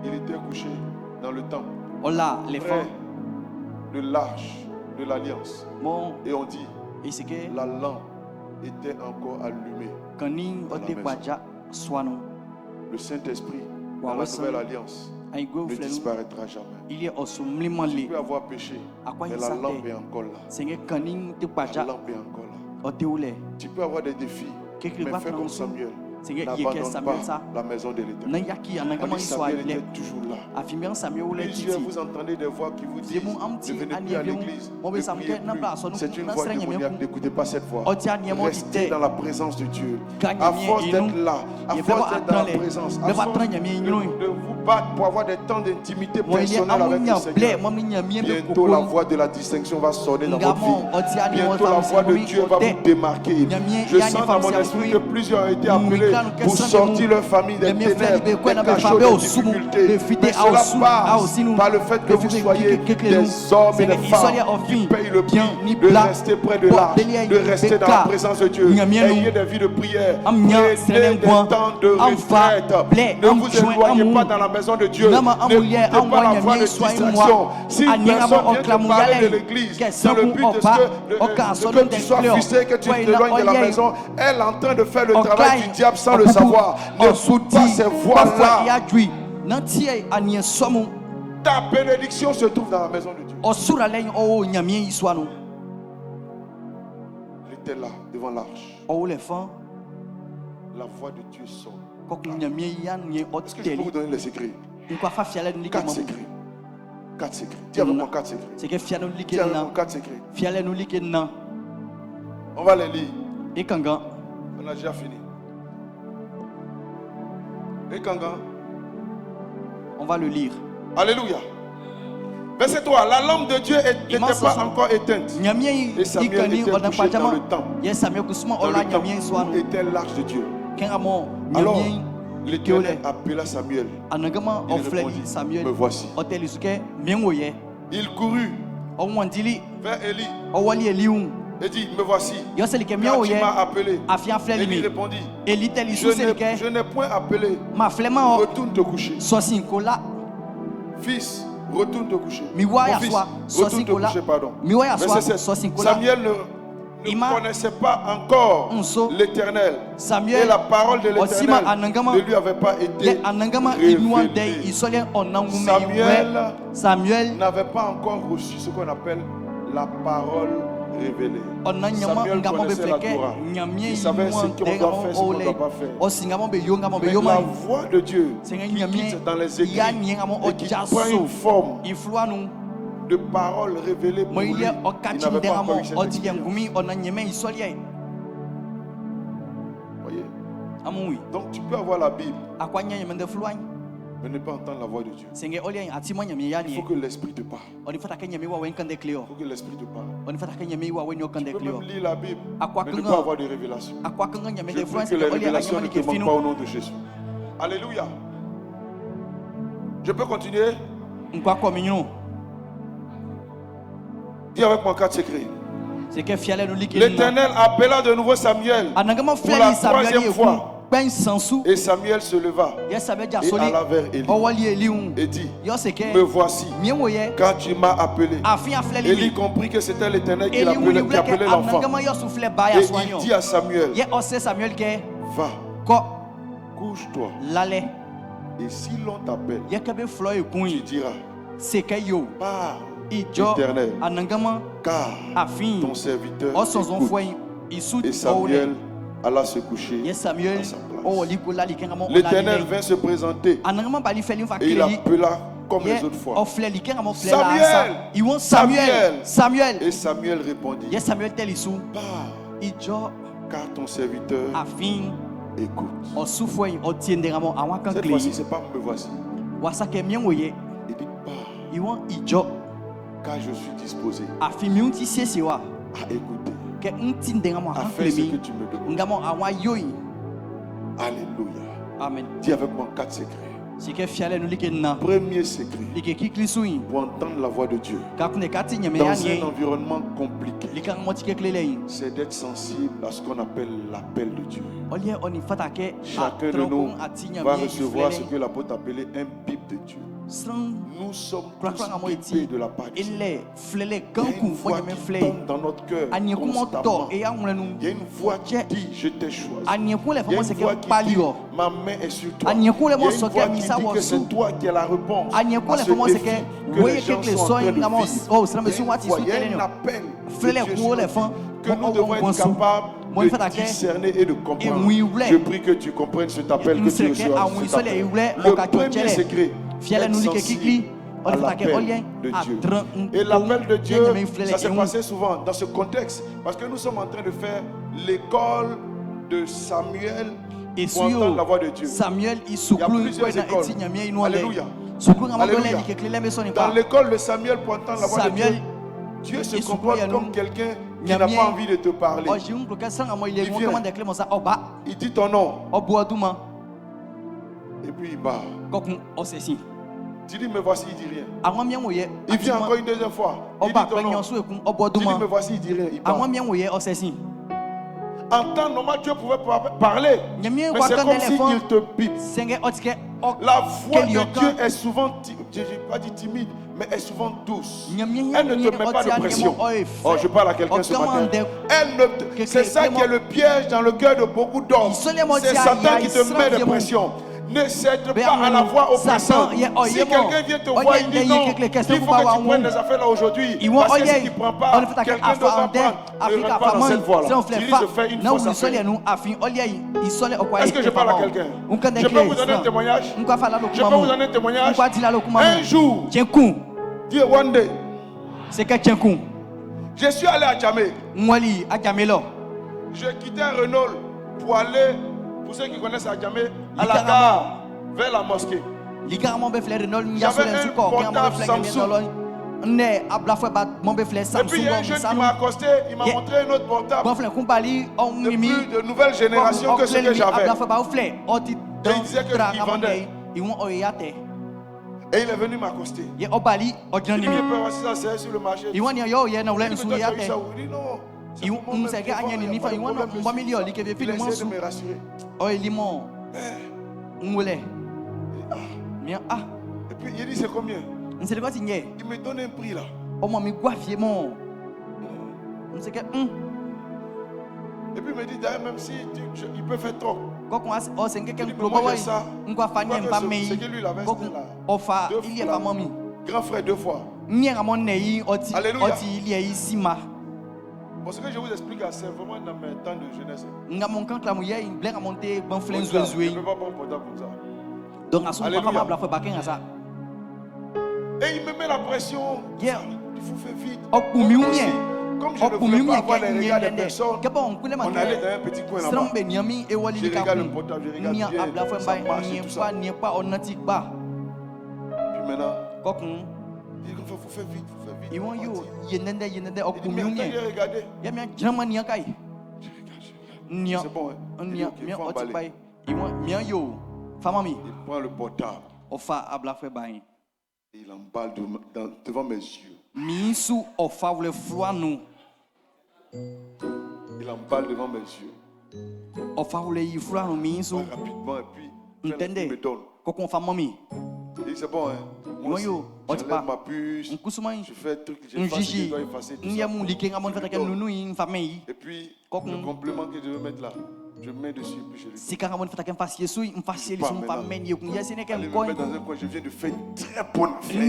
Speaker 3: il était couché dans le temple. Près de l'arche de l'alliance. Et on dit la lampe était encore allumée dans la maison. Le Saint-Esprit dans la nouvelle alliance ne disparaîtra jamais. Tu peux avoir péché, mais la lampe est encore là. La lampe est encore là. Tu peux avoir des défis, mais fais comme Samuel. N'abandonne pas la maison de l'Éternel. Samuel était toujours là. Plusieurs, vous entendez des voix qui vous disent ne venez plus à l'église, ne priez plus. C'est une voix démoniaque. N'écoutez pas cette voix. Restez dans la présence de Dieu. À force d'être là, à force d'être dans la présence, à force de vous battre pour avoir des temps d'intimité personnelle avec le Seigneur, bientôt la voix de la distinction va sonner dans votre vie. Bientôt la voix de Dieu va vous démarquer. Je sens dans mon esprit que plusieurs ont été appelés pour sortir leur famille des ténèbres, des cachots, des difficultés. Mais cela passe par le fait que vous soyez des hommes et des femmes qui payent le prix de rester près de l'arche, de rester dans la présence de Dieu. Ayez des vies de prière, prenez des temps de retraite. Ne vous éloignez pas dans la maison de Dieu. N'écoutez pas la voix de distraction. Si une personne vient te parler de l'église dans le but de que tu sois frustré, que tu t'éloignes de la maison, elle est en train de faire le travail du diable sans le savoir. N'écoute pas ces voix-là. Ta bénédiction se trouve dans la maison de Dieu. Il était là, devant l'arche. La voix de Dieu sonne. Est-ce que je peux vous donner les secrets? 4 secrets. 4 secrets. Dis avec moi 4 secrets. Dis avec moi 4 secrets. On va les lire. On a déjà fini. Et Kangan.
Speaker 1: On va le lire.
Speaker 3: Alléluia. Verset 3. La lampe de Dieu n'était pas encore éteinte. Et Samuel était couché dans le temple. Dans le temple où était l'arche de Dieu. Alors, l'Éternel appela Samuel. Il répondit, me voici. Il courut vers Élie et dit, me voici. Car tu m'as appelé. Élie répondit, je n'ai point appelé. Retourne te coucher. Fils, retourne te coucher. Mon fils, retourne te coucher, pardon. Verset 7. Samuel ne connaissait pas encore l'Éternel. Et la parole de l'Éternel ne lui avait pas été révélée. Samuel n'avait pas encore reçu ce qu'on appelle la parole révélée. Samuel connaissait la Torah. Il savait ce qu'on doit faire, ce qu'on ne doit pas faire. Mais la voix de Dieu qui quitte dans les écrits et qui prend une forme de parole révélée pour lui, il n'avait pas encore eu cette expérience. Voyez, Donc tu peux avoir la Bible, mais ne pas entendre la voix de Dieu. Il faut que l'Esprit te parle. Il faut que l'Esprit te parle. Tu peux même lire la Bible, mais ne pas avoir de révélation. Je prie que les révélations ne te manquent pas au nom de Jésus. Alléluia. Je peux continuer? Dis avec moi 4 secrets. L'Éternel appela de nouveau Samuel pour la 3e fois. Et Samuel se leva et alla vers Élie et dit: me voici, car tu m'as appelé. Élie comprit que c'était l'Éternel qui appelait l'enfant. Et il dit à Samuel: va, couche-toi. Et si l'on t'appelle, tu diras: parle, Éternel, car ton serviteur écoute. Et Samuel alla se coucher à sa place. L'Éternel vint se présenter et il appela comme les autres fois: Samuel, Samuel. Et Samuel répondit: parle, car ton serviteur écoute. Cette fois-ci, c'est pas me voici. Il dit: parle, car je suis disposé à écouter, à faire ce que tu me demandes. Alléluia. Amen. Dis avec moi 4 secrets. Premier secret pour entendre la voix de Dieu dans un environnement compliqué, c'est d'être sensible à ce qu'on appelle l'appel de Dieu. Chacun de nous va recevoir ce que l'apôtre appelait un bip de Dieu. Nous sommes tous bipés de la part de Dieu. Il y a une voix qui tombe dans notre cœur constamment. Il y a une voix qui dit: je t'ai choisi. Il y a une voix qui dit: ma main est sur toi. Il y a une voix qui dit que c'est toi qui as la réponse à ce défi que les gens sont en train de vivre. Il y a un appel de Dieu sur notre vie que nous devons être capables de discerner et de comprendre. Je prie que tu comprennes cet appel, que tu reçois cet appel. Le premier secret, être sensible à l'appel de Dieu. Et l'appel de Dieu, ça s'est passé souvent dans ce contexte, parce que nous sommes en train de faire l'école de Samuel pour entendre la voix de Dieu. Il y a plusieurs écoles. Alléluia. Dans l'école de Samuel pour entendre la voix de Dieu, Dieu se comporte comme quelqu'un qui n'a pas envie de te parler. Il vient, il dit ton nom, et puis il bat. Tu dis: me voici, il dit rien. Il vient encore une deuxième fois, il dit ton nom. Tu dis: me voici, il dit rien. Il part. En temps normal, Dieu pouvait parler, mais c'est comme s'il te pipe. La voix de Dieu est souvent, je n'ai pas dit timide, mais est souvent douce. Elle ne te met pas de pression. Oh, je parle à quelqu'un ce matin. C'est ça qui est le piège dans le cœur de beaucoup d'hommes. C'est Satan qui te met de pression. Ne cède pas à la voix oppressante. Si quelqu'un vient te voir, il dit: non, il faut que tu prennes les affaires là aujourd'hui. Parce que si tu ne prends pas, quelqu'un d'autre va prendre. Ne rentre pas dans cette voie-là. Tu dis: je fais une fausse affaire. Est-ce que je parle à quelqu'un? Je peux vous donner un témoignage? Je peux vous donner un témoignage? Un jour, dis one day, je suis allé à Djamé. Je quittais Renault pour aller, pour ceux qui connaissent à Djamé, à la gare, vers la mosquée. J'avais un portable Samsung. Et puis il y a un jeune qui m'a accosté, il m'a montré un autre portable de plus de nouvelle génération que ce que j'avais. Et il disait qu'il vendait. Et il est venu m'accoster. Il m'a dit: ça c'est sur le marché. Il dit: non, c'est de me rassurer. Et puis il dit: c'est combien? Il me donne un prix là. Et puis il me dit: d'ailleurs, même si il peut faire trop. Il dit: moi j'ai ça. C'est que lui il avait là. 2 fois. Grand frère 2 fois. Alléluia. Bon, ce que je vous explique, c'est vraiment dans mes temps de jeunesse. Je ne peux pas prendre portable comme ça. Alléluia. Et il me met la pression. Il faut faire vite. comme je ne voulais pas voir les regards des personnes, on allait dans un petit coin là-bas. Je regarde le portable, je regarde bien, ça marche et tout ça. Puis maintenant, il faut faire vite, Il dit, mais attends, j'ai regardé. C'est bon, hein? Il faut emballer. Il prend le portable. Il emballe devant mes yeux. Il emballe devant mes yeux. Rapidement et puis il me donne. Il dit c'est bon, hein? Moi aussi, j'enlève ma puce, je fais un truc, j'efface ce que je dois effacer, tout ça. Et puis, le complément que je veux mettre là, je mets dessus, puis je le donne. Allez, me mettre dans un coin, je viens de faire une très bonne affaire.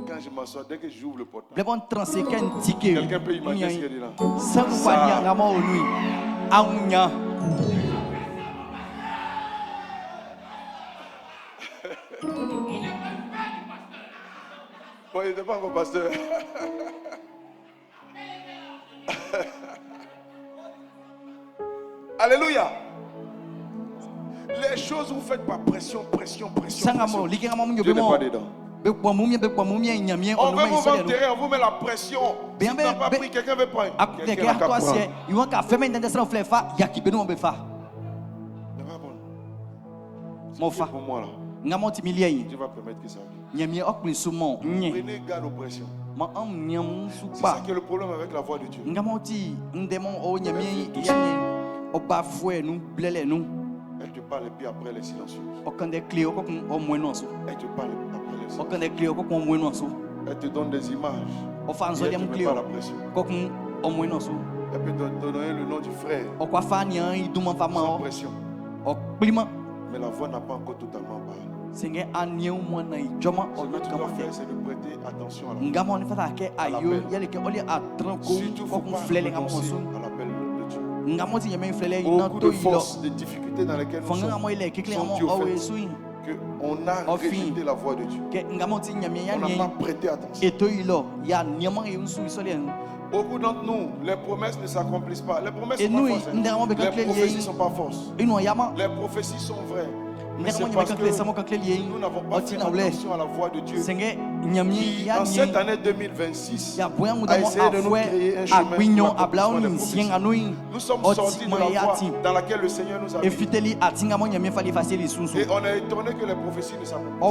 Speaker 3: Quand je m'assois, dès que j'ouvre le portable, quelqu'un peut imaginer ce qu'il y a dedans. Ça. Bon, il n'était pas encore pasteur. Alléluia. Les choses vous faites par pression. Dieu n'est pas dedans. On veut vous enterrer, on vous met la pression. Si tu n'as pas pris, quelqu'un veut prendre. Quelqu'un n'a qu'à prendre. Pour moi là. Dieu va permettre que ça arrive. Prenez garde aux pressions. C'est ça qui est le problème avec la voix de Dieu. Elle te parle et puis après elle est silencieuse. Elle te parle après elle est silencieuse. Elle te donne des images. Et elle ne te met pas la pression. Elle peut te donner le nom du frère. Sans pression. Mais la voix n'a pas encore totalement parlé. Ce que tu dois faire, c'est de prêter attention à l'appel. Surtout, faut pas renoncer à l'appel de Dieu. Beaucoup de forces, de difficultés dans lesquelles nous sommes sont dues au fait qu'on a rejeté la voix de Dieu. On n'a pas prêté attention. Beaucoup d'entre nous, les promesses ne s'accomplissent pas. Les promesses sont pas fausses. Les prophéties ne sont pas fausses. Les prophéties sont vraies. Mais c'est parce que nous n'avons pas fait attention à la voix de Dieu qui, en cette année 2026, a essayé de nous créer un chemin pour l'accomplissement des prophéties. Nous sommes sortis de la voie dans laquelle le Seigneur nous a mis. Et on est étonné que les prophéties ne s'accomplissent pas.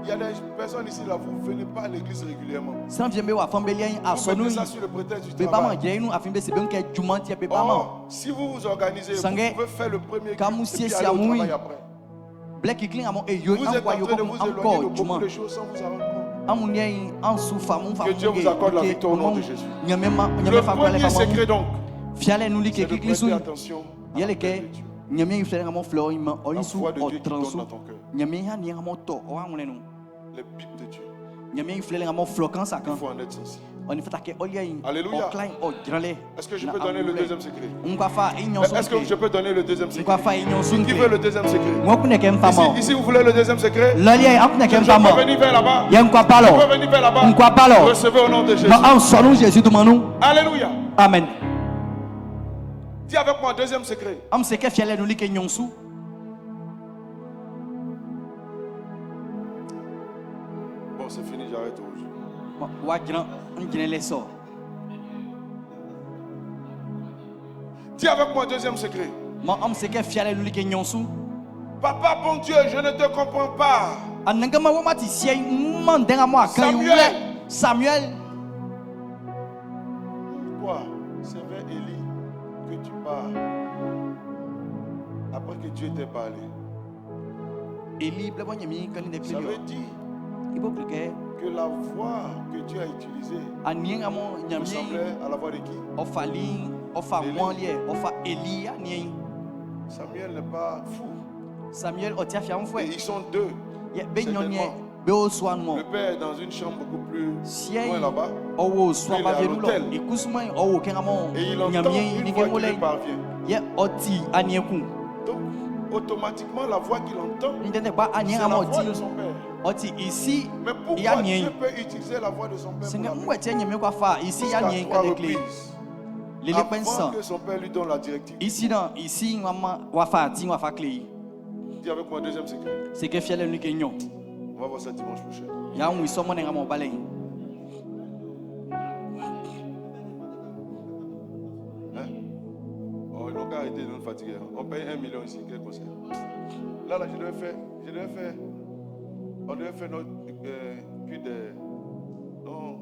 Speaker 3: Il y a des personnes ici, là, vous ne venez pas à l'église régulièrement. Vous mettez ça sur le prétexte du travail. Or, si vous vous organisez, vous pouvez faire le premier culte et puis aller au travail après. Vous êtes en train de vous éloigner de beaucoup de choses sans vous en rendre compte. Que Dieu vous accorde la victoire au nom de Jésus. Le premier secret donc, c'est de prêter attention à la voix de Dieu. La voix de Dieu qui donne dans ton cœur. Les pipes de Dieu. Il faut en être sensible. Alléluia. Est-ce que je peux donner le deuxième secret? Est-ce que je peux donner le deuxième secret? Qui veut le deuxième secret? Ici, vous voulez le deuxième secret? Je peux venir vers là-bas. Je peux venir vers là-bas. Recevez au nom de Jésus. Alléluia.
Speaker 1: Amen.
Speaker 3: Dis avec moi, deuxième secret. Bon, c'est fini, j'arrête aujourd'hui. Dis avec moi, deuxième secret. Papa, bon Dieu, je ne te comprends pas.
Speaker 1: Samuel.
Speaker 3: Quoi? C'est vers Élie que tu parles. Après que Dieu t'ait parlé. Ça veut dire que la voix que Dieu a utilisée ressemblait à la voix de qui? Samuel n'est pas fou. Et ils sont deux. Le père est dans une chambre beaucoup plus loin là-bas. Lui, il est à l'hôtel. Et il entend une voix qui lui parvient. Donc, automatiquement la voix qu'il entend, c'est la voix de son père. Mais pourquoi Dieu peut utiliser la voix de son père pour jusqu'à 3 reprises avant que son père lui donne la directive? Dis avec moi, deuxième secret. On va voir ça dimanche prochain. Oh, ils n'ont qu'à arrêter de nous fatiguer. On paye 1 million ici, quel conseil? Là, je devais faire. On devait faire notre cuit de. Non.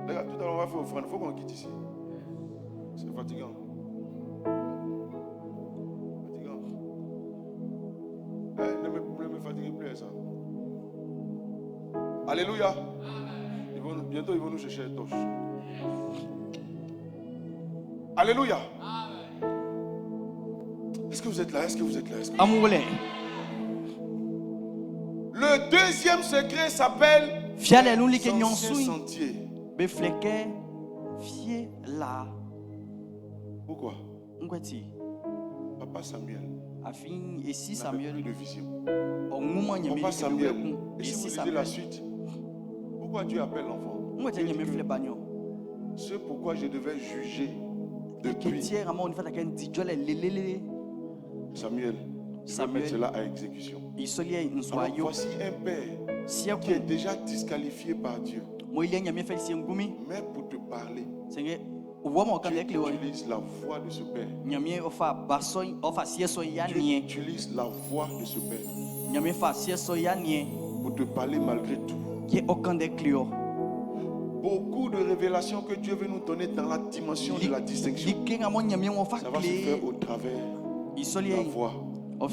Speaker 3: Les gars, tout à l'heure, on va faire offrande. Il faut qu'on quitte ici. C'est fatigant. Ne me fatiguez plus à ça. Alléluia. Bientôt, ils vont nous chercher les torches. Alléluia. Est-ce que vous êtes là? Le deuxième secret s'appelle l'ancien sentier. Pourquoi? Papa Samuel n'avait plus de vision. Papa Samuel, et si vous lisez la suite, pourquoi Dieu appelle l'enfant? C'est pourquoi je devais juger depuis. Samuel, je vais mettre cela à exécution. Alors, voici un père qui est déjà disqualifié par Dieu. Mais pour te parler, tu utilises la voix de ce père. Tu utilises la voix de ce père pour te parler malgré tout. Beaucoup de révélations que Dieu veut nous donner dans la dimension de la distinction, ça va se faire au travers de la voix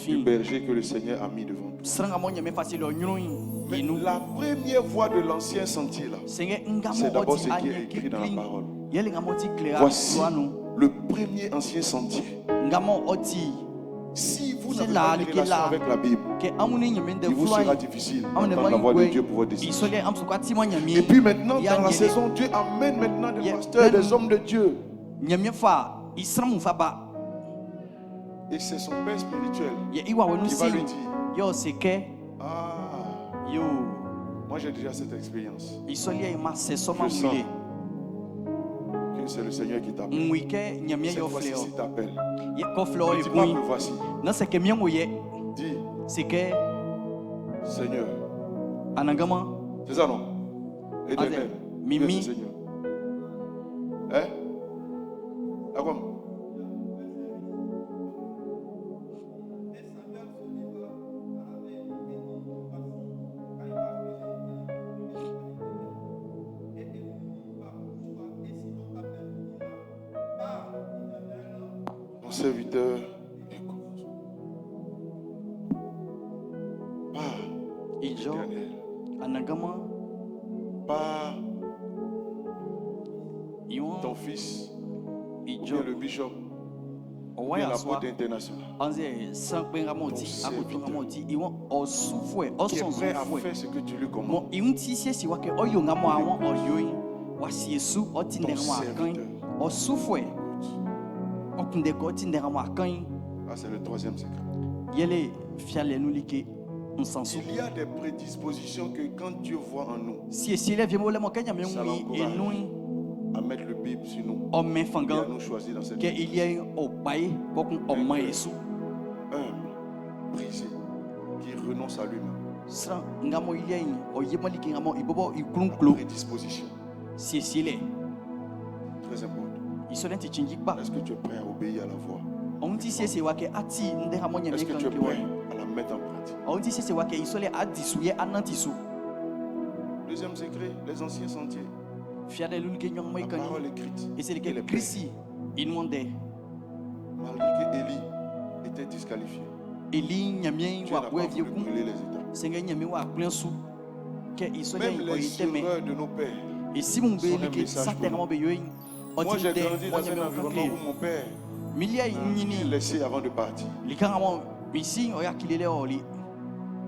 Speaker 3: du berger que le Seigneur a mis devant nous. Mais la première voix de l'ancien sentier là, c'est d'abord ce qui est écrit dans la parole. Voici le premier ancien sentier. Si vous n'avez pas de relation avec la Bible, il vous sera difficile d'entendre la voix de Dieu pour votre décision. Et puis maintenant, dans la saison, Dieu amène maintenant des pasteurs, des hommes de Dieu. Et c'est son père spirituel qui va lui dire, moi j'ai déjà cette expérience. Je sens que c'est le Seigneur qui t'appelle. Cette fois-ci, il t'appelle. Dis pas me voici. Dis, Seigneur. C'est ça non? Éternel. Mimi. Seigneur. Hein? D'accord. Serviteur, écoute. Pas ton fils, ou le bishop, ou bien l'apôtre international. Ton serviteur qui est prêt à faire ce que tu lui commandes. Ton serviteur. Ah, c'est le troisième secret. Il y a des prédispositions que quand Dieu voit en nous, ça l'encourage à mettre le Bible sur nous et à nous choisir dans cette vie. Un brisé qui renonce à lui-même. Prédisposition. Très important. Est-ce que tu es prêt à obéir à la voix? Est-ce que tu es prêt à la mettre en pratique? Deuxième secret, les anciens sentiers. La parole écrite. Et les pères. Malgré qu'Élie était disqualifié, Dieu n'a pas voulu brûler les étapes. Même les erreurs de nos pères sont un message pour nous. Moi j'ai grandi dans un environnement où mon père m'a laissé avant de partir.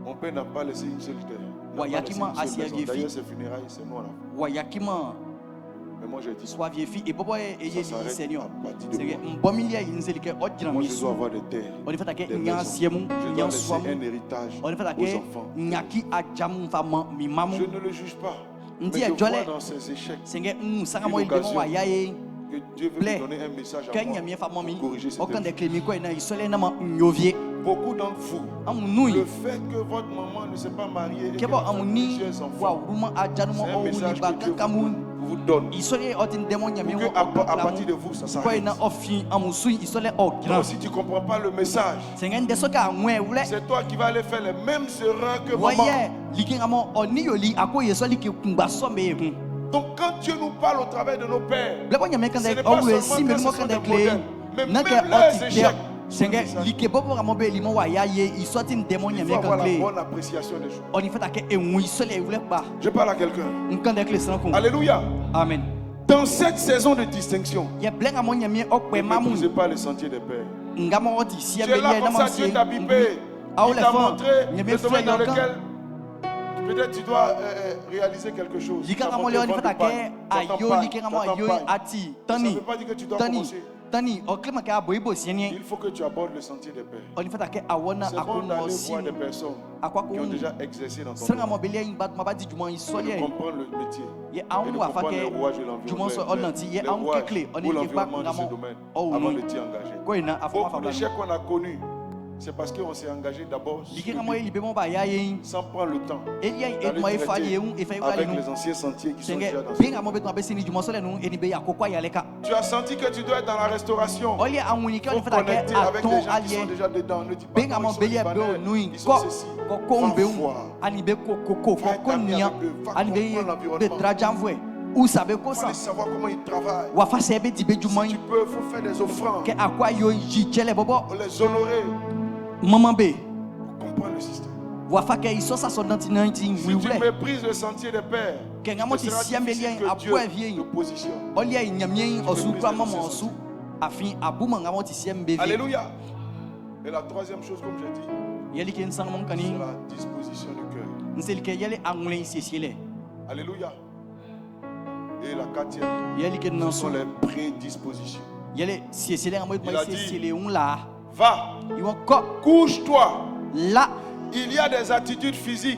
Speaker 3: Mon père n'a pas laissé une seule terre. D'ailleurs ses funérailles c'est moi là. Mais moi j'ai dit.
Speaker 1: Soit vieille fille et papa et Seigneur.
Speaker 3: Moi je dois avoir des terres. Des maisons. Je dois laisser un héritage aux enfants. Je ne le juge pas. Mais je vois dans ses échecs une occasion que Dieu veut me donner un message à moi pour corriger cette vie. Beaucoup d'entre vous, le fait que votre maman ne s'est pas mariée et qu'elle a plusieurs enfants, c'est un message que Dieu vous donne. Pour qu'à partir de vous, ça s'arrête. Si tu ne comprends pas le message, c'est toi qui vas aller faire les mêmes erreurs que maman. Donc quand Dieu nous parle au travers de nos pères, ce n'est pas seulement que ce sont des modèles, mais même leurs échecs. Il faut avoir la bonne appréciation des choses. Je parle à quelqu'un. Alléluia.
Speaker 1: Amen.
Speaker 3: Dans cette saison de distinction, ne méprisez pas les sentiers des pères. Tu es là comme ça, Dieu t'a bipé. Il t'a montré le domaine dans lequel peut-être tu dois réaliser quelque chose. Ça ne veut pas dire que tu dois commencer. Il faut que tu abordes le sentier des pères. C'est bon d'aller voir des personnes qui ont déjà exercé dans ton domaine. Et de comprendre le métier. Et de comprendre les rouages de l'environnement. Les rouages pour l'environnement de ce domaine avant de t'y engager. Beaucoup d'échecs qu'on a connus, c'est parce qu'on s'est engagé d'abord sans prendre le temps d'aller traiter avec les anciens sentiers qui sont déjà dans ce domaine. Tu as senti que tu dois être dans la restauration. Il faut connecter avec des gens qui sont déjà dedans. Ne dis pas comment ils sont libanais, ils sont ceci. Va voir. Va être ami avec eux. Va comprendre l'environnement. Il faut aller savoir comment ils travaillent. Si tu peux, il faut faire des offrandes. Pour les honorer.
Speaker 1: Maman B.
Speaker 3: Comprends le système.
Speaker 1: Si
Speaker 3: tu méprises le sentier des pères, ce sera difficile que Dieu te positionne. Alléluia. Et la troisième chose, comme j'ai dit, c'est la disposition du cœur. Alléluia. Et la quatrième, ce sont les prédispositions. Il a dit, va, couche-toi.
Speaker 1: Là,
Speaker 3: il y a des attitudes physiques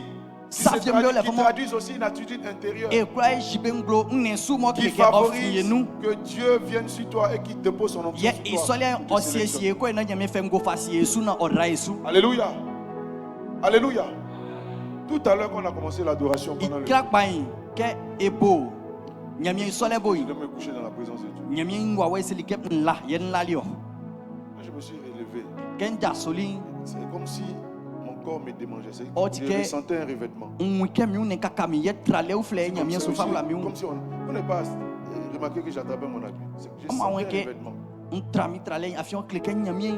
Speaker 3: qui traduisent aussi une attitude intérieure qui favorise que Dieu vienne sur toi et qu'il te pose son onction sur toi. Alléluia. Alléluia. Tout à l'heure qu'on a commencé l'adoration pendant le je me coucher dans la présence de Dieu. Je me suis relevé. C'est comme si mon corps me démangeait. Je ressentais un revêtement. Comme si on n'est pas remarqué que j'attrapais mon habit. Je sentais un revêtement. Je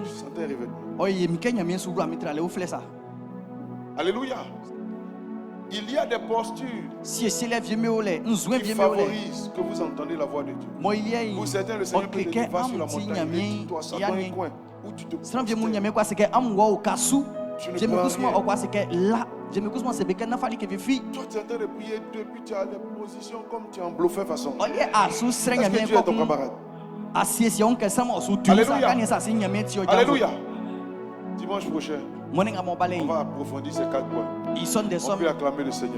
Speaker 3: sentais un revêtement. Alléluia. Il y a des postures qui favorisent que vous entendez la voix de Dieu. Pour certains, le Seigneur peut te dire, va sur la montagne, retire-toi, ça dans un coin où tu te protèges. Tu ne peux rien. Toi, tu es en train de prier depuis tu as des positions comme tu es en bluffé façon. Est-ce que Dieu est ton camarade? Alléluia. Alléluia. Dimanche prochain, on va approfondir ces 4 points. On peut acclamer le Seigneur.